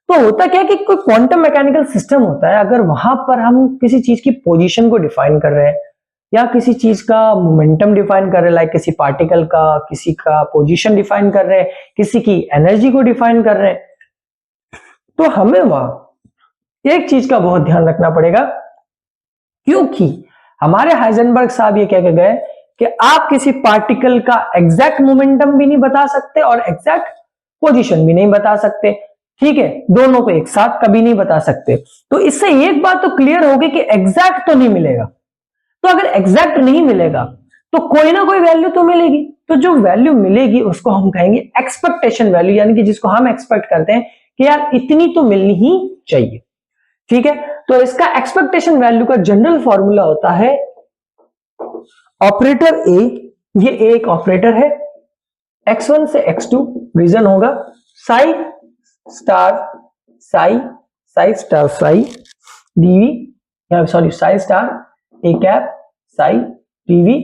तो होता क्या है कि कोई क्वांटम मैकेनिकल सिस्टम होता है, अगर वहां पर हम किसी चीज की पोजीशन को डिफाइन कर रहे हैं या किसी चीज का मोमेंटम डिफाइन कर रहे हैं, लाइक किसी पार्टिकल का किसी का पोजीशन डिफाइन कर रहे हैं, किसी की एनर्जी को डिफाइन कर रहे हैं, तो हमें वहां एक चीज का बहुत ध्यान रखना पड़ेगा, क्योंकि हमारे हाइजेनबर्ग साहब ये कह के गए कि आप किसी पार्टिकल का एग्जैक्ट मोमेंटम भी नहीं बता सकते और एग्जैक्ट पोजीशन भी नहीं बता सकते। ठीक है, दोनों को एक साथ कभी नहीं बता सकते। तो इससे एक बात तो क्लियर होगी कि एग्जैक्ट तो नहीं मिलेगा। तो अगर एग्जैक्ट नहीं मिलेगा तो कोई ना कोई वैल्यू तो मिलेगी। तो जो वैल्यू मिलेगी उसको हम कहेंगे एक्सपेक्टेशन वैल्यू, यानी कि जिसको हम एक्सपेक्ट करते हैं कि यार इतनी तो मिलनी ही चाहिए। ठीक है, तो इसका एक्सपेक्टेशन वैल्यू का जनरल फॉर्मूला होता है ऑपरेटर ए, ये एक ऑपरेटर है, x1 से x2 रीजन होगा psi star psi psi star psi dv, sorry psi star a cap psi dv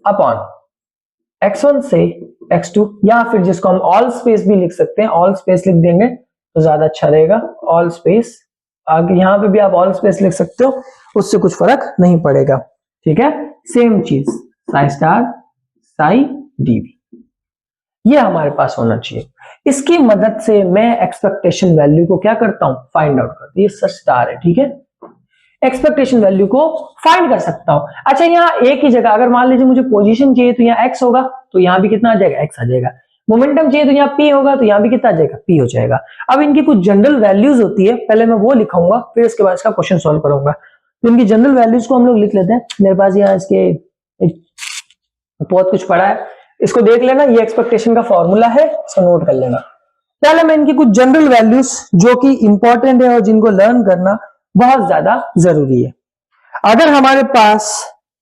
upon x1 से x2, या फिर जिसको हम ऑल स्पेस भी लिख सकते हैं, ऑल स्पेस लिख देंगे तो ज्यादा अच्छा रहेगा, ऑल स्पेस आगे यहाँ पे भी आप ऑल स्पेस लिख सकते हो, उससे कुछ फर्क नहीं पड़ेगा। ठीक है, सेम चीज साई स्टार साई डीवी, ये हमारे पास होना चाहिए। इसकी मदद से मैं एक्सपेक्टेशन वैल्यू को क्या करता हूं, फाइंड आउट करता हूं। ये सच स्टार है, ठीक है, एक्सपेक्टेशन वैल्यू को फाइंड कर सकता हूं। अच्छा, यहाँ एक ही जगह अगर मान लीजिए मुझे पोजीशन चाहिए तो यहाँ एक्स होगा, तो यहाँ भी कितना आ जाएगा, एक्स आ जाएगा। मोमेंटम चाहिए तो यहाँ पी होगा, तो यहाँ भी कितना आ जाएगा, पी हो जाएगा। अब इनकी कुछ जनरल वैल्यूज होती है, पहले मैं वो लिखाऊंगा, फिर इसके बाद इसका क्वेश्चन सॉल्व करूंगा। तो इनकी जनरल वैल्यूज को हम लोग लिख लेते हैं। मेरे पास यहाँ इसके बहुत कुछ पड़ा है, इसको देख लेना। ये एक्सपेक्टेशन का फॉर्मूला है, इसको नोट कर लेना। पहले मैं इनकी कुछ जनरल वैल्यूज जो कि इंपॉर्टेंट है और जिनको लर्न करना बहुत ज्यादा जरूरी है। अगर हमारे पास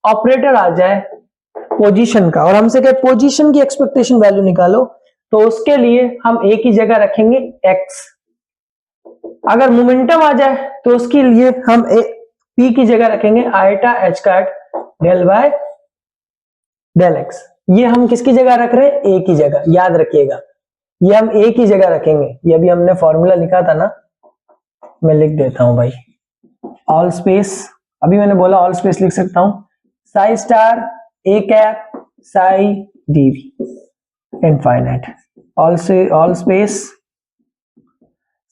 ऑपरेटर आ जाए पोजीशन का और हमसे कहे पोजीशन की एक्सपेक्टेशन वैल्यू निकालो, तो उसके लिए हम एक ही जगह रखेंगे x। अगर मोमेंटम आ जाए तो उसके लिए हम p की जगह रखेंगे आयटा h काट डेल बाय डेल x। ये हम किसकी जगह रख रहे हैं, a की जगह, याद रखिएगा, ये हम a की जगह रखेंगे। ये अभी हमने फॉर्मूला लिखा था ना, मैं लिख देता हूं भाई, ऑल स्पेस, अभी मैंने बोला ऑल स्पेस लिख सकता हूं, psi star a cap psi dv infinite, all space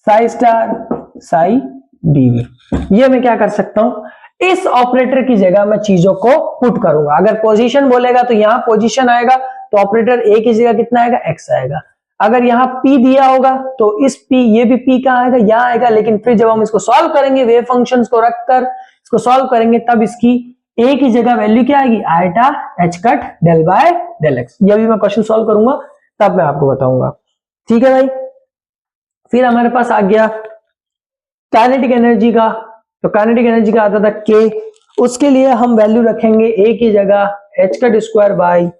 psi star psi dv. ये मैं क्या कर सकता हूं, इस ऑपरेटर की जगह मैं चीजों को पुट करूंगा। अगर पोजीशन बोलेगा तो यहां पोजीशन आएगा, तो ऑपरेटर ए की जगह कितना आएगा, एक्स आएगा। अगर यहाँ P दिया होगा तो इस P, ये भी P कहाँ आएगा, यहाँ आएगा। लेकिन फिर जब हम इसको सॉल्व करेंगे, वेव फंक्शंस को रखकर इसको सॉल्व करेंगे, तब इसकी A की जगह वैल्यू क्या आएगी, iota h cut del by del x। ये भी मैं क्वेश्चन सॉल्व करूंगा तब मैं आपको बताऊंगा। ठीक है भाई, फिर हमारे पास आ गया काइनेटिक एनर्जी का। तो काइनेटिक एनर्जी का आता था K, उसके लिए हम वैल्यू रखेंगे A की जगह h cut square by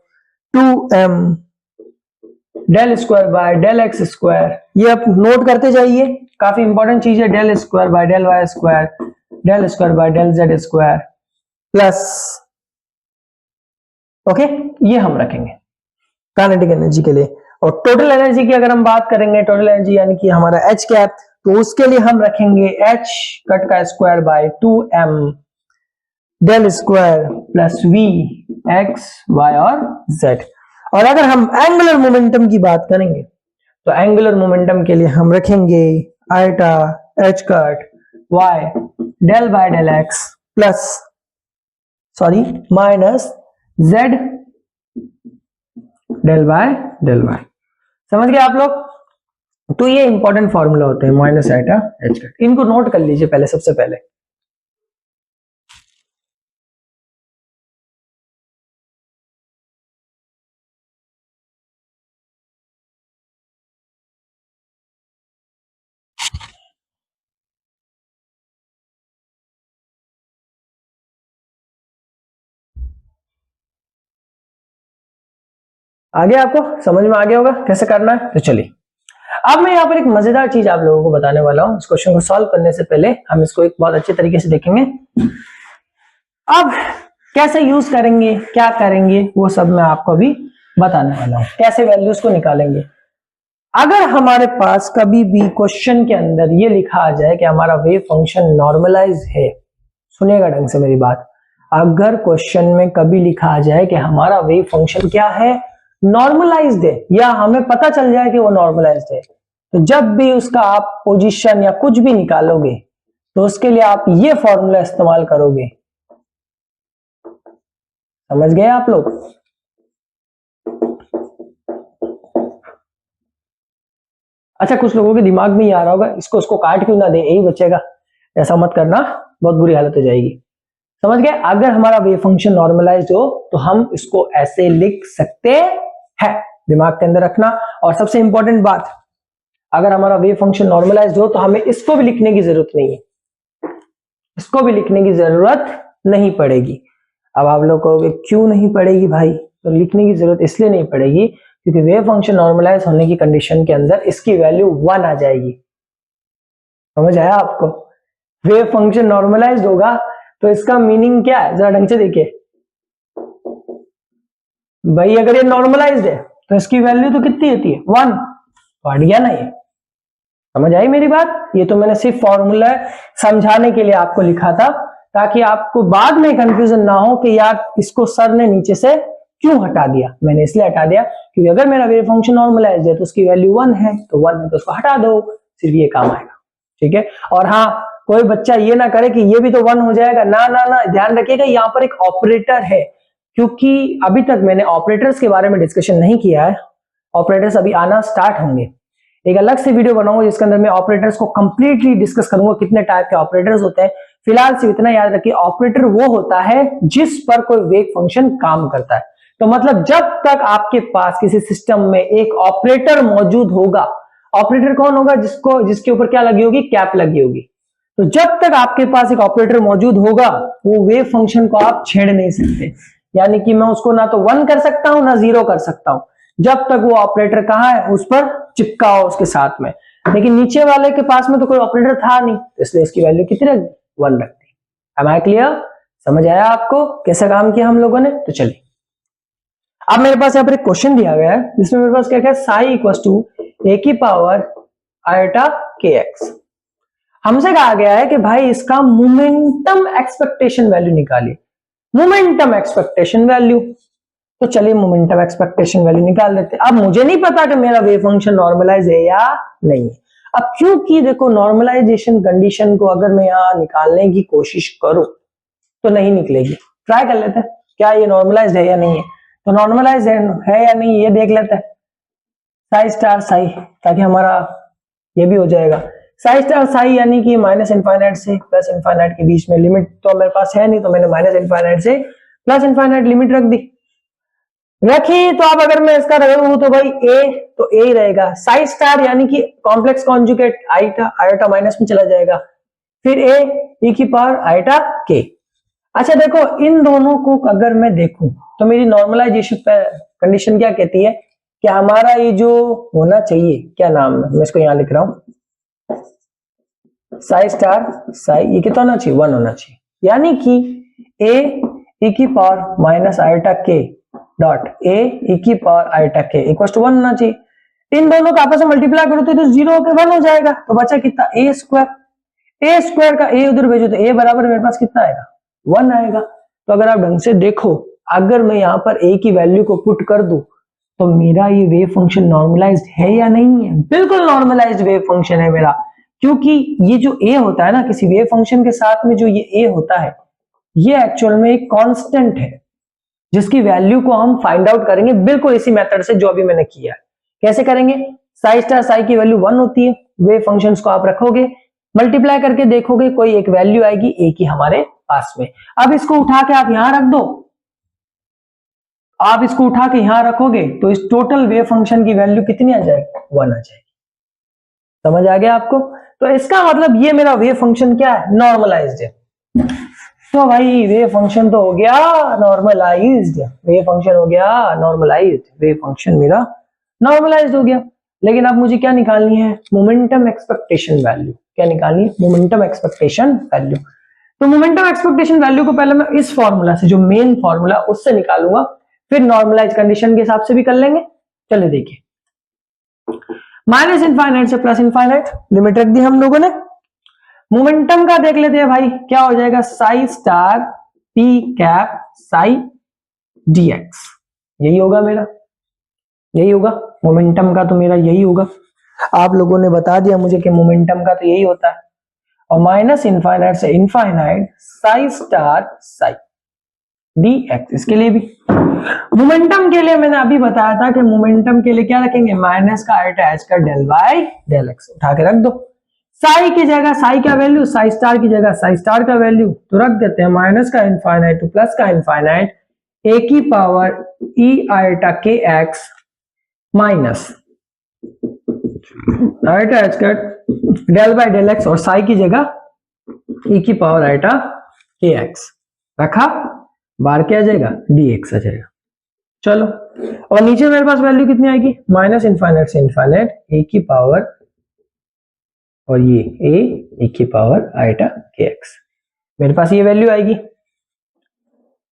2m del square by del x square. ये आप नोट करते जाइए, काफी इंपॉर्टेंट चीज है। Del square by del y square, del square by del z square plus, okay, ये हम रखेंगे काइनेटिक एनर्जी के लिए। और टोटल एनर्जी की अगर हम बात करेंगे, टोटल एनर्जी यानी कि हमारा एच कैप, तो उसके लिए हम रखेंगे एच कट का square by 2m del square plus v x y और जेड। और अगर हम एंगुलर मोमेंटम की बात करेंगे, तो एंगुलर मोमेंटम के लिए हम रखेंगे iota h cut y del by del x plus minus z del by del y. समझ गए आप लोग? तो ये इंपॉर्टेंट फॉर्मूला होते हैं, माइनस आयटा एच कट। इनको नोट कर लीजिए पहले, सबसे पहले। आगे आपको समझ में आ गया होगा कैसे करना है। तो चलिए, अब मैं यहाँ पर एक मजेदार चीज आप लोगों को बताने वाला हूं। इस क्वेश्चन को सॉल्व करने से पहले हम इसको एक बहुत अच्छे तरीके से देखेंगे। अब कैसे यूज करेंगे, क्या करेंगे, वो सब मैं आपको अभी बताने वाला हूं। कैसे वैल्यूज को निकालेंगे। अगर हमारे पास कभी भी क्वेश्चन के अंदर ये लिखा आ जाए कि हमारा वेव फंक्शन नॉर्मलाइज है, सुनिएगा ढंग से मेरी बात, अगर क्वेश्चन में कभी लिखा आ जाए कि हमारा वेव फंक्शन क्या है, नॉर्मलाइज्ड है, या हमें पता चल जाए कि वो नॉर्मलाइज्ड है, तो जब भी उसका आप पोजीशन या कुछ भी निकालोगे, तो उसके लिए आप ये फॉर्मूला इस्तेमाल करोगे। समझ गए आप लोग? अच्छा, कुछ लोगों के दिमाग में ही आ रहा होगा, इसको उसको काट क्यों ना दे, यही बचेगा। ऐसा मत करना, बहुत बुरी हालत हो जाएगी। समझ गए? अगर हमारा वेव फंक्शन नॉर्मलाइज्ड हो तो हम इसको ऐसे लिख सकते हैं, दिमाग के अंदर रखना। और सबसे इंपॉर्टेंट बात, अगर हमारा वेव फंक्शन नॉर्मलाइज्ड हो तो हमें इसको भी लिखने की जरूरत नहीं है, इसको भी लिखने की जरूरत नहीं पड़ेगी। अब आप लोग कहोगे क्यों नहीं पड़ेगी भाई? तो लिखने की जरूरत इसलिए नहीं पड़ेगी क्योंकि वेव फंक्शन नॉर्मलाइज होने की कंडीशन के अंदर इसकी वैल्यू 1 आ जाएगी। समझ आया आपको? वेव फंक्शन नॉर्मलाइज होगा तो इसका मीनिंग क्या है, जरा ढंग से देखिए भाई। अगर ये नॉर्मलाइज्ड है तो इसकी वैल्यू तो कितनी होती है, 1। तो हट गया ना ये। समझ आई मेरी बात? ये तो मैंने सिर्फ फॉर्मूला समझाने के लिए आपको लिखा था, ताकि आपको बाद में कंफ्यूजन ना हो कि यार इसको सर ने नीचे से क्यों हटा दिया। मैंने इसलिए हटा दिया क्योंकि अगर मेरा वेव फंक्शन नॉर्मलाइज्ड है तो उसकी वैल्यू 1 है, तो 1 है तो उसको हटा दो, सिर्फ ये काम आएगा। ठीक है। और हाँ, कोई बच्चा ये ना करे कि ये भी तो 1 हो जाएगा, ना ना ना, ध्यान रखिएगा यहाँ पर एक ऑपरेटर है, क्योंकि अभी तक मैंने ऑपरेटर्स के बारे में डिस्कशन नहीं किया है। ऑपरेटर्स अभी आना स्टार्ट होंगे, एक अलग से वीडियो बनाऊंगा जिसके अंदर मैं ऑपरेटर्स को कंप्लीटली डिस्कस करूंगा, कितने टाइप के ऑपरेटर्स होते हैं। फिलहाल सिर्फ इतना याद रखिए, ऑपरेटर वो होता है जिस पर कोई वेव फंक्शन काम करता है। तो मतलब जब तक आपके पास किसी सिस्टम में एक ऑपरेटर मौजूद होगा, ऑपरेटर कौन होगा? जिसके ऊपर क्या लगी होगी? कैप लगी होगी। तो जब तक आपके पास एक ऑपरेटर मौजूद होगा, वो वेव फंक्शन को आप छेड़ नहीं सकते। यानी कि मैं उसको ना तो 1 कर सकता हूं ना 0 कर सकता हूं, जब तक वो ऑपरेटर कहां है? उस पर चिपका हो उसके साथ में। लेकिन नीचे वाले के पास में तो कोई ऑपरेटर था नहीं, इसलिए इसकी वैल्यू कितनी रख दी? 1 रख दी। M I clear? समझ आया आपको कैसे काम किया हम लोगों ने? तो चलिए, अब मेरे पास यहाँ पर एक क्वेश्चन दिया गया है जिसमें मेरे पास क्या क्या साई इक्वल टू ए की पावर आयोटा के एक्स। हमसे कहा गया है कि भाई इसका मोमेंटम एक्सपेक्टेशन वैल्यू निकालिए। मोमेंटम एक्सपेक्टेशन वैल्यू, तो चलिए मोमेंटम एक्सपेक्टेशन वैल्यू निकाल देते हैं। अब मुझे नहीं पता कि मेरा वेव फंक्शन नॉर्मलाइज है या नहीं है। अब क्योंकि देखो, नॉर्मलाइजेशन कंडीशन को अगर मैं यहां निकालने की कोशिश करूं तो नहीं निकलेगी। ट्राई कर लेते हैं, क्या ये नॉर्मलाइज है या नहीं है। तो नॉर्मलाइज है या नहीं ये देख लेते हैं। साई स्टार साई, ताकि हमारा ये भी हो जाएगा। साई स्टार साई यानी कि माइनस इनफाइनाइट से प्लस इनफाइनाइट के बीच में लिमिट तो मेरे पास है नहीं, तो मैंने माइनस इनफाइनाइट से प्लस इनफाइनाइट लिमिट रख दी। रखी तो अब अगर मैं इसका रखूं तो भाई ए तो ए ही रहेगा। साई स्टार यानी कि कॉम्प्लेक्स कॉन्जुगेट आईटा, आयोटा माइनस में चला जाएगा, फिर ए की पावर आयोटा के। अच्छा देखो, इन दोनों को अगर मैं देखूं तो मेरी नॉर्मलाइजेशन कंडीशन क्या कहती है कि हमारा ये जो होना चाहिए, क्या नाम है, मैं इसको यहां लिख रहा हूं, साई स्टार साई, ये कितना होना चाहिए? 1 होना चाहिए। यानी कि ए की पावर माइनस आयोटा के डॉट ए की पावर आयोटा के इक्वल टू 1 होना चाहिए। इन दोनों का आपस में मल्टीप्लाई करो तो 0 होकर 1 हो जाएगा। तो बचा कितना? ए स्क्वायर का ए उधर भेजो तो ए बराबर मेरे पास कितना आएगा? 1 आएगा। तो अगर आप ढंग से देखो, अगर मैं यहां पर ए की वैल्यू को पुट कर दूं तो मेरा ये वेव फंक्शन नॉर्मलाइज्ड है या नहीं है? बिल्कुल नॉर्मलाइज्ड वेव फंक्शन है मेरा, क्योंकि ये जो ए होता है ना किसी वेव फंक्शन के साथ में, जो ये ए होता है ये एक्चुअल में एक कांस्टेंट है जिसकी वैल्यू को हम फाइंड आउट करेंगे बिल्कुल इसी मेथड से जो अभी मैंने किया है। कैसे करेंगे? साई स्टार साई की वैल्यू 1 होती है, वेव फंक्शंस को आप रखोगे, मल्टीप्लाई करके देखोगे, कोई एक वैल्यू आएगी ए की हमारे पास में। अब इसको उठा के आप यहां रख दो, आप इसको उठा के यहां रखोगे तो इस टोटल वेव फंक्शन की वैल्यू कितनी आ जाएगी? 1 आ जाएगी। समझ आ गया आपको? तो इसका मतलब ये मेरा वेव फंक्शन क्या है? नॉर्मलाइज्ड है। तो भाई वेव फंक्शन तो हो गया नॉर्मलाइज्ड, वेव फंक्शन हो गया नॉर्मलाइज्ड, वेव फंक्शन मेरा नॉर्मलाइज्ड हो गया। लेकिन अब मुझे क्या निकालनी है? Momentum expectation value. क्या निकालनी है? Momentum expectation value. तो मोमेंटम एक्सपेक्टेशन वैल्यू को पहले मैं इस फॉर्मूला से, जो मेन फॉर्मूला उससे निकालूंगा, फिर नॉर्मलाइज कंडीशन के हिसाब से भी कर लेंगे। चलिए देखिए, माइनस इनफाइनाइट से प्लस इनफाइनाइट लिमिट रख दी हम लोगों ने। मोमेंटम का देख लेते हैं भाई, क्या हो जाएगा? Psi star p cap psi dx, यही होगा मेरा, यही होगा मोमेंटम का, तो मेरा यही होगा। आप लोगों ने बता दिया मुझे कि मोमेंटम का तो यही होता है। और माइनस इनफाइनाइट से infinite psi star psi dx, इसके लिए भी मोमेंटम के लिए मैंने अभी बताया था कि मोमेंटम के लिए क्या रखेंगे? माइनस का आयोटा एच का डेल बाय डेल एक्स उठा के रख दो। साई की जगह साई का वैल्यू, साई स्टार की जगह साई स्टार का वैल्यू तो रख देते हैं माइनस का इनफाइनाइट टू प्लस का इनफाइनाइट ए की पावर ई आयोटा के एक्स माइनस आयोटा एच का डेल बाय डेल एक्स, और साई की जगह ई की पावर आयोटा के एक्स रखा, बाहर क्या आ जाएगा? dx आ जाएगा। चलो, और नीचे मेरे पास वैल्यू कितनी आएगी? माइनस इनफाइनाइट से इनफाइनाइट ए की पावर, और ये ए की पावर आयोटा के एक्स, मेरे पास ये वैल्यू आएगी।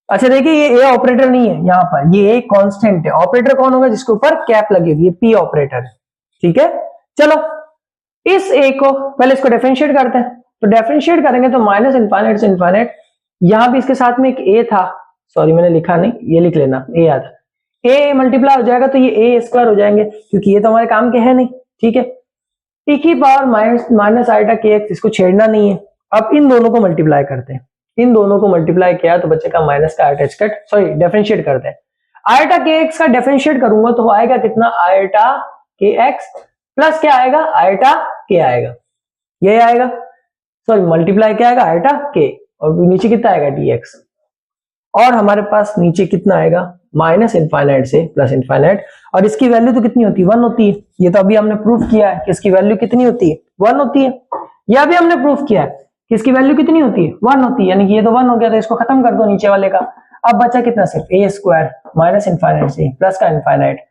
अच्छा देखिए, ये ए ऑपरेटर नहीं है यहां पर, ये ए कांस्टेंट है। ऑपरेटर कौन होगा? जिसके ऊपर कैप लगी होगी, ये पी ऑपरेटर है। ठीक है, चलो इस ए को पहले इसको डिफरेंशिएट करते हैं, तो डिफरेंशिएट करेंगे तो माइनस इनफाइनाइट से इनफाइनाइट, यहां भी इसके साथ में एक ए था, सॉरी मैंने लिखा नहीं, ये लिख लेना, ए याद, ए मल्टीप्लाई हो जाएगा तो ये ए स्क्वायर हो जाएंगे, क्योंकि ये तो हमारे काम के है नहीं, ठीक है। e की पावर माइनस आइटा के एक्स, इसको छेड़ना नहीं है। अब इन दोनों को मल्टीप्लाई करते हैं, इन दोनों को मल्टीप्लाई किया तो बच्चे का माइनस का आइटा कट, सॉरी डिफरेंशिएट करते हैं। आइटा के एक्स का डिफरेंशिएट करूंगा तो आएगा कितना, आइटा के एक्स प्लस क्या आएगा, आइटा के आएगा, ये आएगा, सॉरी मल्टीप्लाई क्या आएगा, आइटा के, और नीचे कितना आएगा डी एक्स, और हमारे पास नीचे कितना आएगा, माइनस इनफाइनाइट से प्लस इनफाइनाइट, और इसकी वैल्यू तो कितनी होती है, 1 होती है। ये तो अभी हमने प्रूफ किया है कि इसकी वैल्यू कितनी होती है, 1 होती है। यह भी हमने प्रूफ किया है कि इसकी वैल्यू कितनी होती है, 1 होती है, यानी कि ये तो 1 हो गया, तो इसको खत्म कर दो नीचे वाले का। अब बचा कितना, सिर्फ ए स्क्वायर माइनस इनफाइनाइट से प्लस का इनफाइनाइट,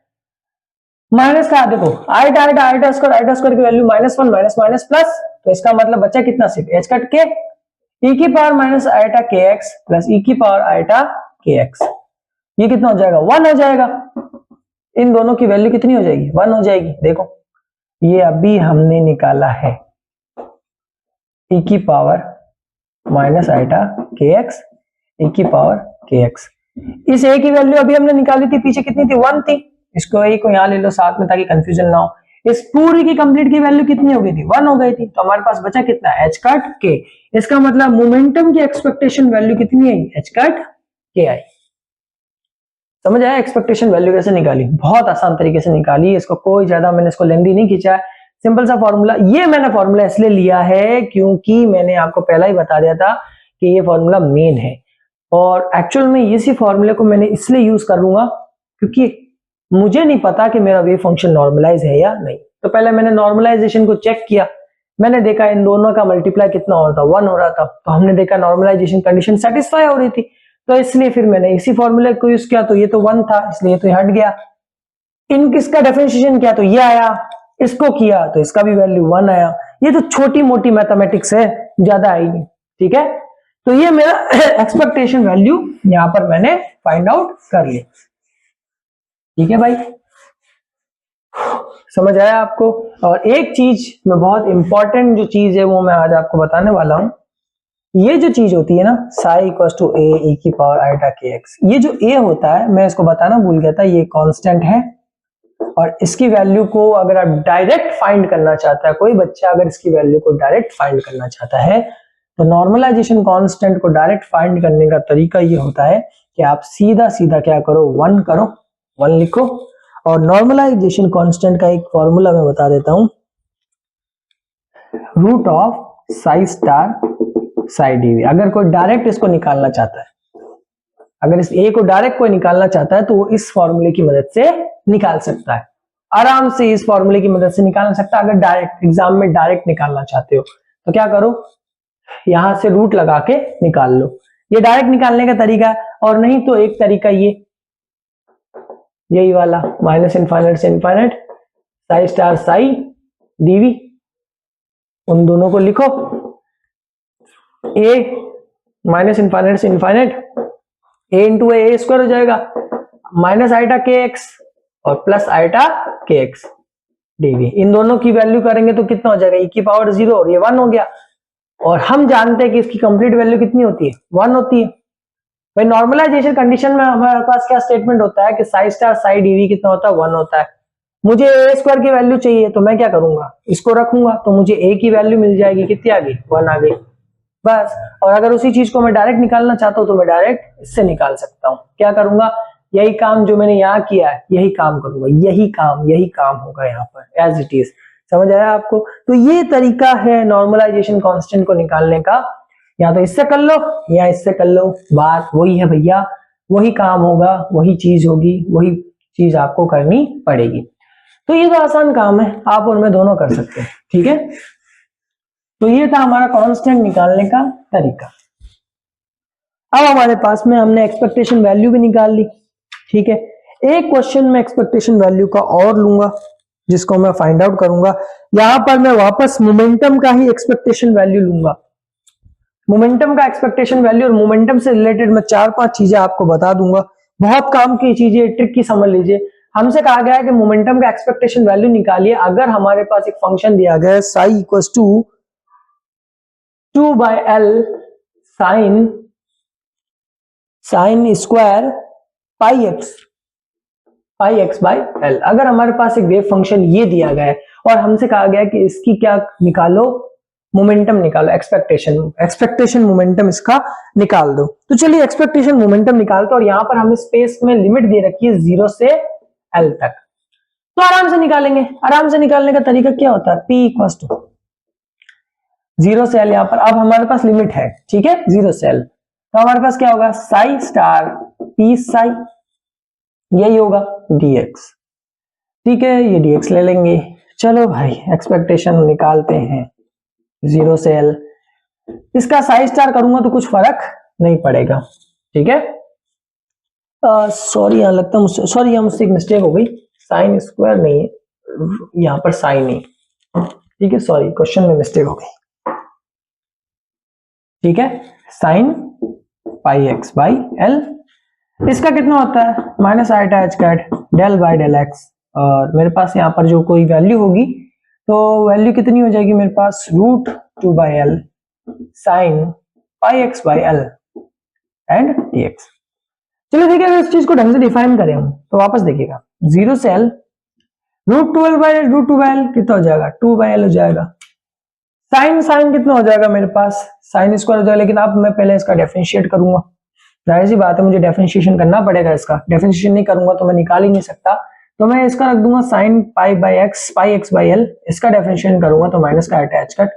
माइनस का देखो आइटा आइटा आइटा स्क्वायर की वैल्यू -1 माइनस माइनस प्लस, तो इसका मतलब बचा कितना, सिर्फ एच कट के e की पावर माइनस आइटा के एक्स प्लस e की पावर आइटा के एक्स, ये कितना हो जाएगा, 1 हो जाएगा। इन दोनों की वैल्यू कितनी हो जाएगी, 1 हो जाएगी। देखो ये अभी हमने निकाला है e की पावर माइनस आइटा के एक्स, e की पावर के एक्स, इस a की वैल्यू अभी हमने निकाली थी, पीछे कितनी थी, 1 थी, इसको a को यहां ले लो साथ में ताकि कंफ्यूजन ना हो। इस पूरी की कंप्लीट की वैल्यू कितनी हो गई थी, 1 हो गई थी, तो हमारे पास बचा कितना, h कट k, इसका मतलब मोमेंटम की एक्सपेक्टेशन वैल्यू कितनी आई, h कट k आई। समझ आया एक्सपेक्टेशन वैल्यू कैसे निकाली, बहुत आसान तरीके से निकाली, इसको कोई ज्यादा मैंने इसको लेंदी नहीं खींचा है, सिंपल सा फॉर्मूला। ये मैंने फॉर्मूला इसलिए लिया है क्योंकि मैंने आपको पहला ही बता दिया था कि ये फॉर्मूला मेन है, और एक्चुअल में इसी फॉर्मूले को मैंने इसलिए यूज करूंगा क्योंकि मुझे नहीं पता कि मेरा वेव फंक्शन नॉर्मलाइज है या नहीं। तो पहले मैंने नॉर्मलाइजेशन को चेक किया, मैंने देखा इन दोनों का मल्टीप्लाई कितना हो रहा था, 1 हो रहा था, तो हमने देखा नॉर्मलाइजेशन कंडीशन सेटिस्फाई हो रही थी, तो इसलिए फिर मैंने इसी फॉर्मूले को यूज किया, तो ये तो 1 था इसलिए तो हट गया। इन किसका डिफरेंशिएशन किया तो ये आया, इसको किया तो इसका भी वैल्यू 1 आया। ये तो छोटी मोटी मैथमेटिक्स है, ज्यादा आई नहीं, ठीक है। तो ये मेरा एक्सपेक्टेशन वैल्यू यहां पर मैंने फाइंड आउट कर लिया, ठीक है भाई, समझ आया आपको। और एक चीज में बहुत इंपॉर्टेंट जो चीज है वो मैं आज आपको बताने वाला हूं, ये जो चीज होती है ना psi equals to a e की पावर आइटा के एक्स, ये जो a होता है मैं इसको बताना भूल गया था, ये कांस्टेंट है, और इसकी वैल्यू को अगर आप डायरेक्ट फाइंड करना चाहता है, कोई बच्चा अगर इसकी वैल्यू को डायरेक्ट फाइंड करना चाहता है, तो नॉर्मलाइजेशन कांस्टेंट को डायरेक्ट फाइंड करने का तरीका ये होता है कि आप सीधा सीधा क्या करो, 1 करो, 1 लिखो, और नॉर्मलाइजेशन कांस्टेंट का एक फॉर्मूला मैं बता देता हूं, root of psi star psi dv. अगर कोई डायरेक्ट इसको निकालना चाहता है, अगर इस ए को डायरेक्ट कोई निकालना चाहता है तो वो इस फॉर्मूले की मदद से निकाल सकता है, आराम से इस फॉर्मूले की मदद से निकाल सकता है। अगर डायरेक्ट एग्जाम में डायरेक्ट निकालना चाहते हो तो क्या करो, यहां से रूट लगा के निकाल लो, ये डायरेक्ट निकालने का तरीका है। और नहीं तो एक तरीका ये यही वाला माइनस इनफाइनाइट से infinite psi star psi dv, उन दोनों को लिखो, ए माइनस इनफाइनाइट से infinite a into a square हो जाएगा, माइनस आइटा के एक्स और प्लस आइटा के एक्स डीवी, इन दोनों की वैल्यू करेंगे तो कितना हो जाएगा, e की पावर 0 और ये 1 हो गया। और हम जानते हैं कि इसकी कंप्लीट वैल्यू कितनी होती है, 1 होती है। भाई नॉर्मलाइजेशन कंडीशन में हमारे पास क्या स्टेटमेंट होता है कि साई स्टार साई डीवी कितना होता है, 1 होता है। मुझे ए स्क्वायर की वैल्यू चाहिए तो मैं क्या करूंगा, इसको रखूंगा, तो मुझे ए की वैल्यू मिल जाएगी, कितनी आ गई, 1 आ गई, बस। और अगर उसी चीज को मैं डायरेक्ट निकालना चाहता हूं तो मैं डायरेक्ट इससे निकाल सकता हूं। क्या करूंगा, यही काम जो मैंने यहाँ किया है यही काम करूंगा, यही काम होगा यहाँ पर एज इट इज। समझ आया आपको। तो ये तरीका है नॉर्मलाइजेशन कांस्टेंट को निकालने का, या तो इससे कर लो या इससे कर लो, बात वही है भैया, वही काम होगा, वही चीज होगी, वही चीज आपको करनी पड़ेगी। तो ये तो आसान काम है, आप और मैं दोनों कर सकते हैं, ठीक है। तो ये था हमारा कांस्टेंट निकालने का तरीका। अब हमारे पास में हमने एक्सपेक्टेशन वैल्यू भी निकाल ली, ठीक है। एक क्वेश्चन में एक्सपेक्टेशन वैल्यू का और लूंगा जिसको मैं फाइंड आउट करूंगा। यहां पर मैं वापस मोमेंटम का ही एक्सपेक्टेशन वैल्यू लूंगा, मोमेंटम का एक्सपेक्टेशन वैल्यू, और मोमेंटम से रिलेटेड मैं 4-5 चीजें आपको बता दूंगा, बहुत काम की चीजें, ट्रिक की समझ लीजिए। हमसे कहा गया है कि मोमेंटम का एक्सपेक्टेशन वैल्यू निकालिए अगर हमारे पास एक फंक्शन दिया गया है psi equals to 2/L sine square pi x by L. अगर हमारे पास एक वेव फंक्शन ये दिया गया है और हमसे कहा गया है कि इसकी क्या निकालो, मोमेंटम निकालो, एक्सपेक्टेशन मोमेंटम इसका निकाल दो। तो चलिए एक्सपेक्टेशन मोमेंटम निकालते, और यहां पर हमें स्पेस में लिमिट दे रखी है 0 से L तक, तो आराम से निकालेंगे। आराम से निकालने का तरीका क्या होता है, P इक्वल्स टू 0 से L। यहां पर अब हमारे पास लिमिट है, ठीक है, 0 से L, तो हमारे पास क्या होगा, साई स्टार P साई, यही होगा dx, ठीक है, ये dx ले लेंगे। चलो भाई एक्सपेक्टेशन निकालते हैं 0 से L। इसका साई स्टार करूंगा तो कुछ फर्क नहीं पड़ेगा, ठीक है। सॉरी, यहां लगता है मुझसे, सॉरी यहां मुझसे एक मिस्टेक हो गई, साइन स्क्वायर नहीं है, यहां पर साइन ही, ठीक है, सॉरी क्वेश्चन में मिस्टेक हो गई, ठीक है। Sine pi x by L, इसका कितना होता है, minus iota h cut del by del x, और मेरे पास यहाँ पर जो कोई वैल्यू होगी तो वैल्यू कितनी हो जाएगी मेरे पास, √2/L sign pi x by L and dx। चलिए देखिए, अगर इस चीज को ढंग से डिफाइन करें हम तो वापस देखिएगा, 0 से L √2/L कितना हो जाएगा, 2/L हो जाएगा। साइन कितना हो जाएगा मेरे पास, साइन स्क्वायर हो जाएगा, लेकिन अब मैं पहले इसका डेफरेंशिएट करूंगा, जाहिर सी बात है मुझे डेफरेंशिएशन करना पड़ेगा इसका, डेफरेंशिएशन नहीं करूंगा तो मैं निकाल ही नहीं सकता, तो मैं इसका रख दूंगा sign pi x by L, इसका डेफरेंशिएशन करूंगा तो माइनस का अटैच कट,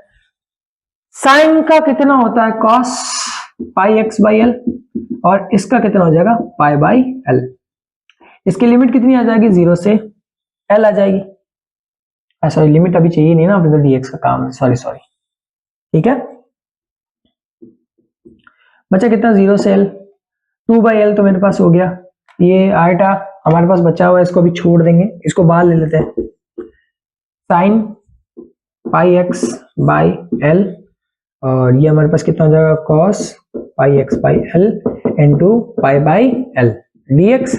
साइन का कितना होता है cos pi x by l, और इसका कितना हो जाएगा पाई बाई एल। इसकी लिमिट कितनी आ जाएगी, 0 से L आ जाएगी, सॉरी लिमिट अभी चाहिए नहीं ना, अभी तो dx का काम है, सॉरी, ठीक है। बचा कितना, 0 से L, 2/L तो मेरे पास हो गया, ये आइटा हमारे पास बचा हुआ है, इसको अभी छोड़ देंगे, इसको बाहर ले लेते हैं, sine pi x by l, और ये हमारे पास कितना हो जाएगा, cos pi x by l into pi by l dx।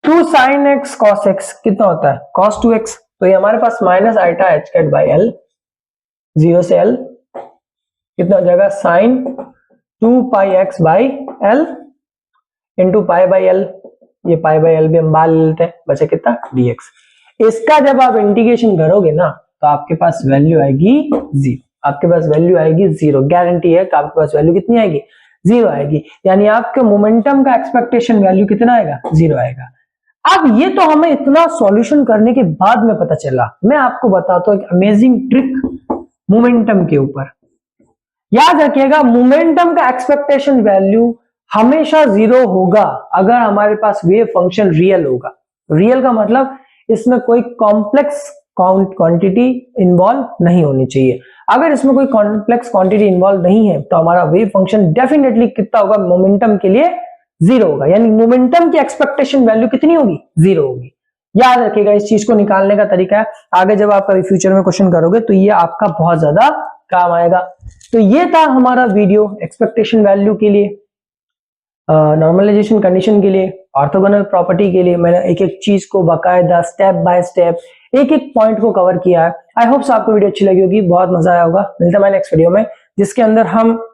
2 sine x cos x कितना होता है, कॉस 2x, तो ये हमारे पास minus iota h cat by l, 0 से L कितना हो जाएगा, sine 2 pi x by l into pi by l, ये पाई बाई एल भी हम बाहर ले लेते हैं, बचा कितना dx। इसका जब आप इंटीग्रेशन करोगे ना तो आपके पास वैल्यू आएगी 0, आपके पास वैल्यू आएगी 0, गारंटी है कि आपके पास वैल्यू कितनी आएगी, 0 आएगी, यानी आपके मोमेंटम का एक्सपेक्टेशन वैल्यू कितना आएगा, 0 आएगा। अब ये तो हमें इतना सॉल्यूशन करने के बाद में पता चला, मैं आपको बताता हूं एक अमेजिंग ट्रिक मोमेंटम के ऊपर। याद रखिएगा, मोमेंटम का एक्सपेक्टेशन वैल्यू हमेशा 0 होगा अगर हमारे पास वेव फंक्शन रियल होगा। रियल का मतलब इसमें कोई कॉम्प्लेक्स क्वांटिटी इन्वॉल्व नहीं होनी चाहिए। अगर इसमें कोई कॉम्प्लेक्स क्वांटिटी इन्वॉल्व नहीं है तो हमारा वेव फंक्शन डेफिनेटली कितना होगा, मोमेंटम के लिए 0 होगा, यानी मोमेंटम की एक्सपेक्टेशन वैल्यू कितनी होगी, 0 होगी। याद रखिएगा, इस चीज को निकालने का तरीका है, आगे जब आप कभी फ्यूचर में क्वेश्चन करोगे तो ये आपका बहुत ज्यादा काम आएगा। तो ये था हमारा वीडियो एक्सपेक्टेशन वैल्यू के लिए, नॉर्मलाइजेशन कंडीशन के लिए, ऑर्थोगोनल प्रॉपर्टी के लिए। मैंने एक एक चीज को बाकायदा स्टेप बाय स्टेप एक एक पॉइंट को कवर किया है। आई होप आपको वीडियो अच्छी लगी होगी, बहुत मजा आया होगा। मिलता है नेक्स्ट वीडियो में, जिसके अंदर हम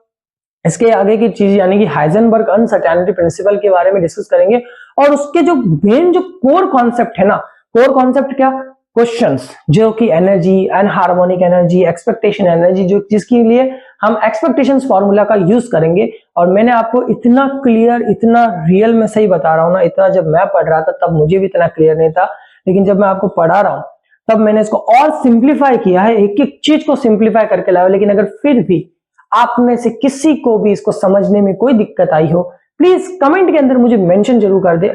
इसके आगे की चीज यानी कि हाइजेनबर्ग अनसर्टेनिटी प्रिंसिपल के बारे में डिस्कस करेंगे, और उसके जो मेन जो कोर कॉन्सेप्ट है ना, कोर कॉन्सेप्ट क्या, क्वेश्चंस जो कि एनर्जी, अनहार्मोनिक एनर्जी, एक्सपेक्टेशन एनर्जी, जो जिसके लिए हम एक्सपेक्टेशंस फार्मूला का यूज करेंगे। और मैंने आपको इतना क्लियर, इतना रियल में सही बता रहा हूं ना, इतना जब मैं पढ़ रहा था तब मुझे भी इतना क्लियर नहीं था, लेकिन जब मैं आपको पढ़ा रहा हूं तब मैंने इसको और सिंप्लीफाई किया है, एक एक चीज को सिंप्लीफाई करके लाया। लेकिन अगर फिर भी आप में से किसी को भी इसको समझने में कोई दिक्कत आई हो, प्लीज कमेंट के अंदर मुझे मेंशन जरूर कर दे।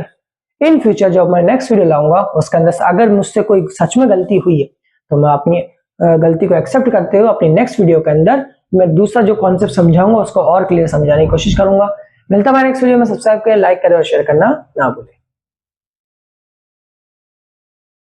इन फ्यूचर जब मैं नेक्स्ट वीडियो लाऊंगा उसके अंदर अगर मुझसे कोई सच में गलती हुई है तो मैं अपनी गलती को एक्सेप्ट करते हुए अपनी नेक्स्ट वीडियो के अंदर मैं दूसरा जो कॉन्सेप्ट समझाऊंगा उसको और क्लियर समझाने की कोशिश करूंगा। मिलता है नेक्स्ट वीडियो में, सब्सक्राइब करें, लाइक करें और शेयर करना ना भूलें।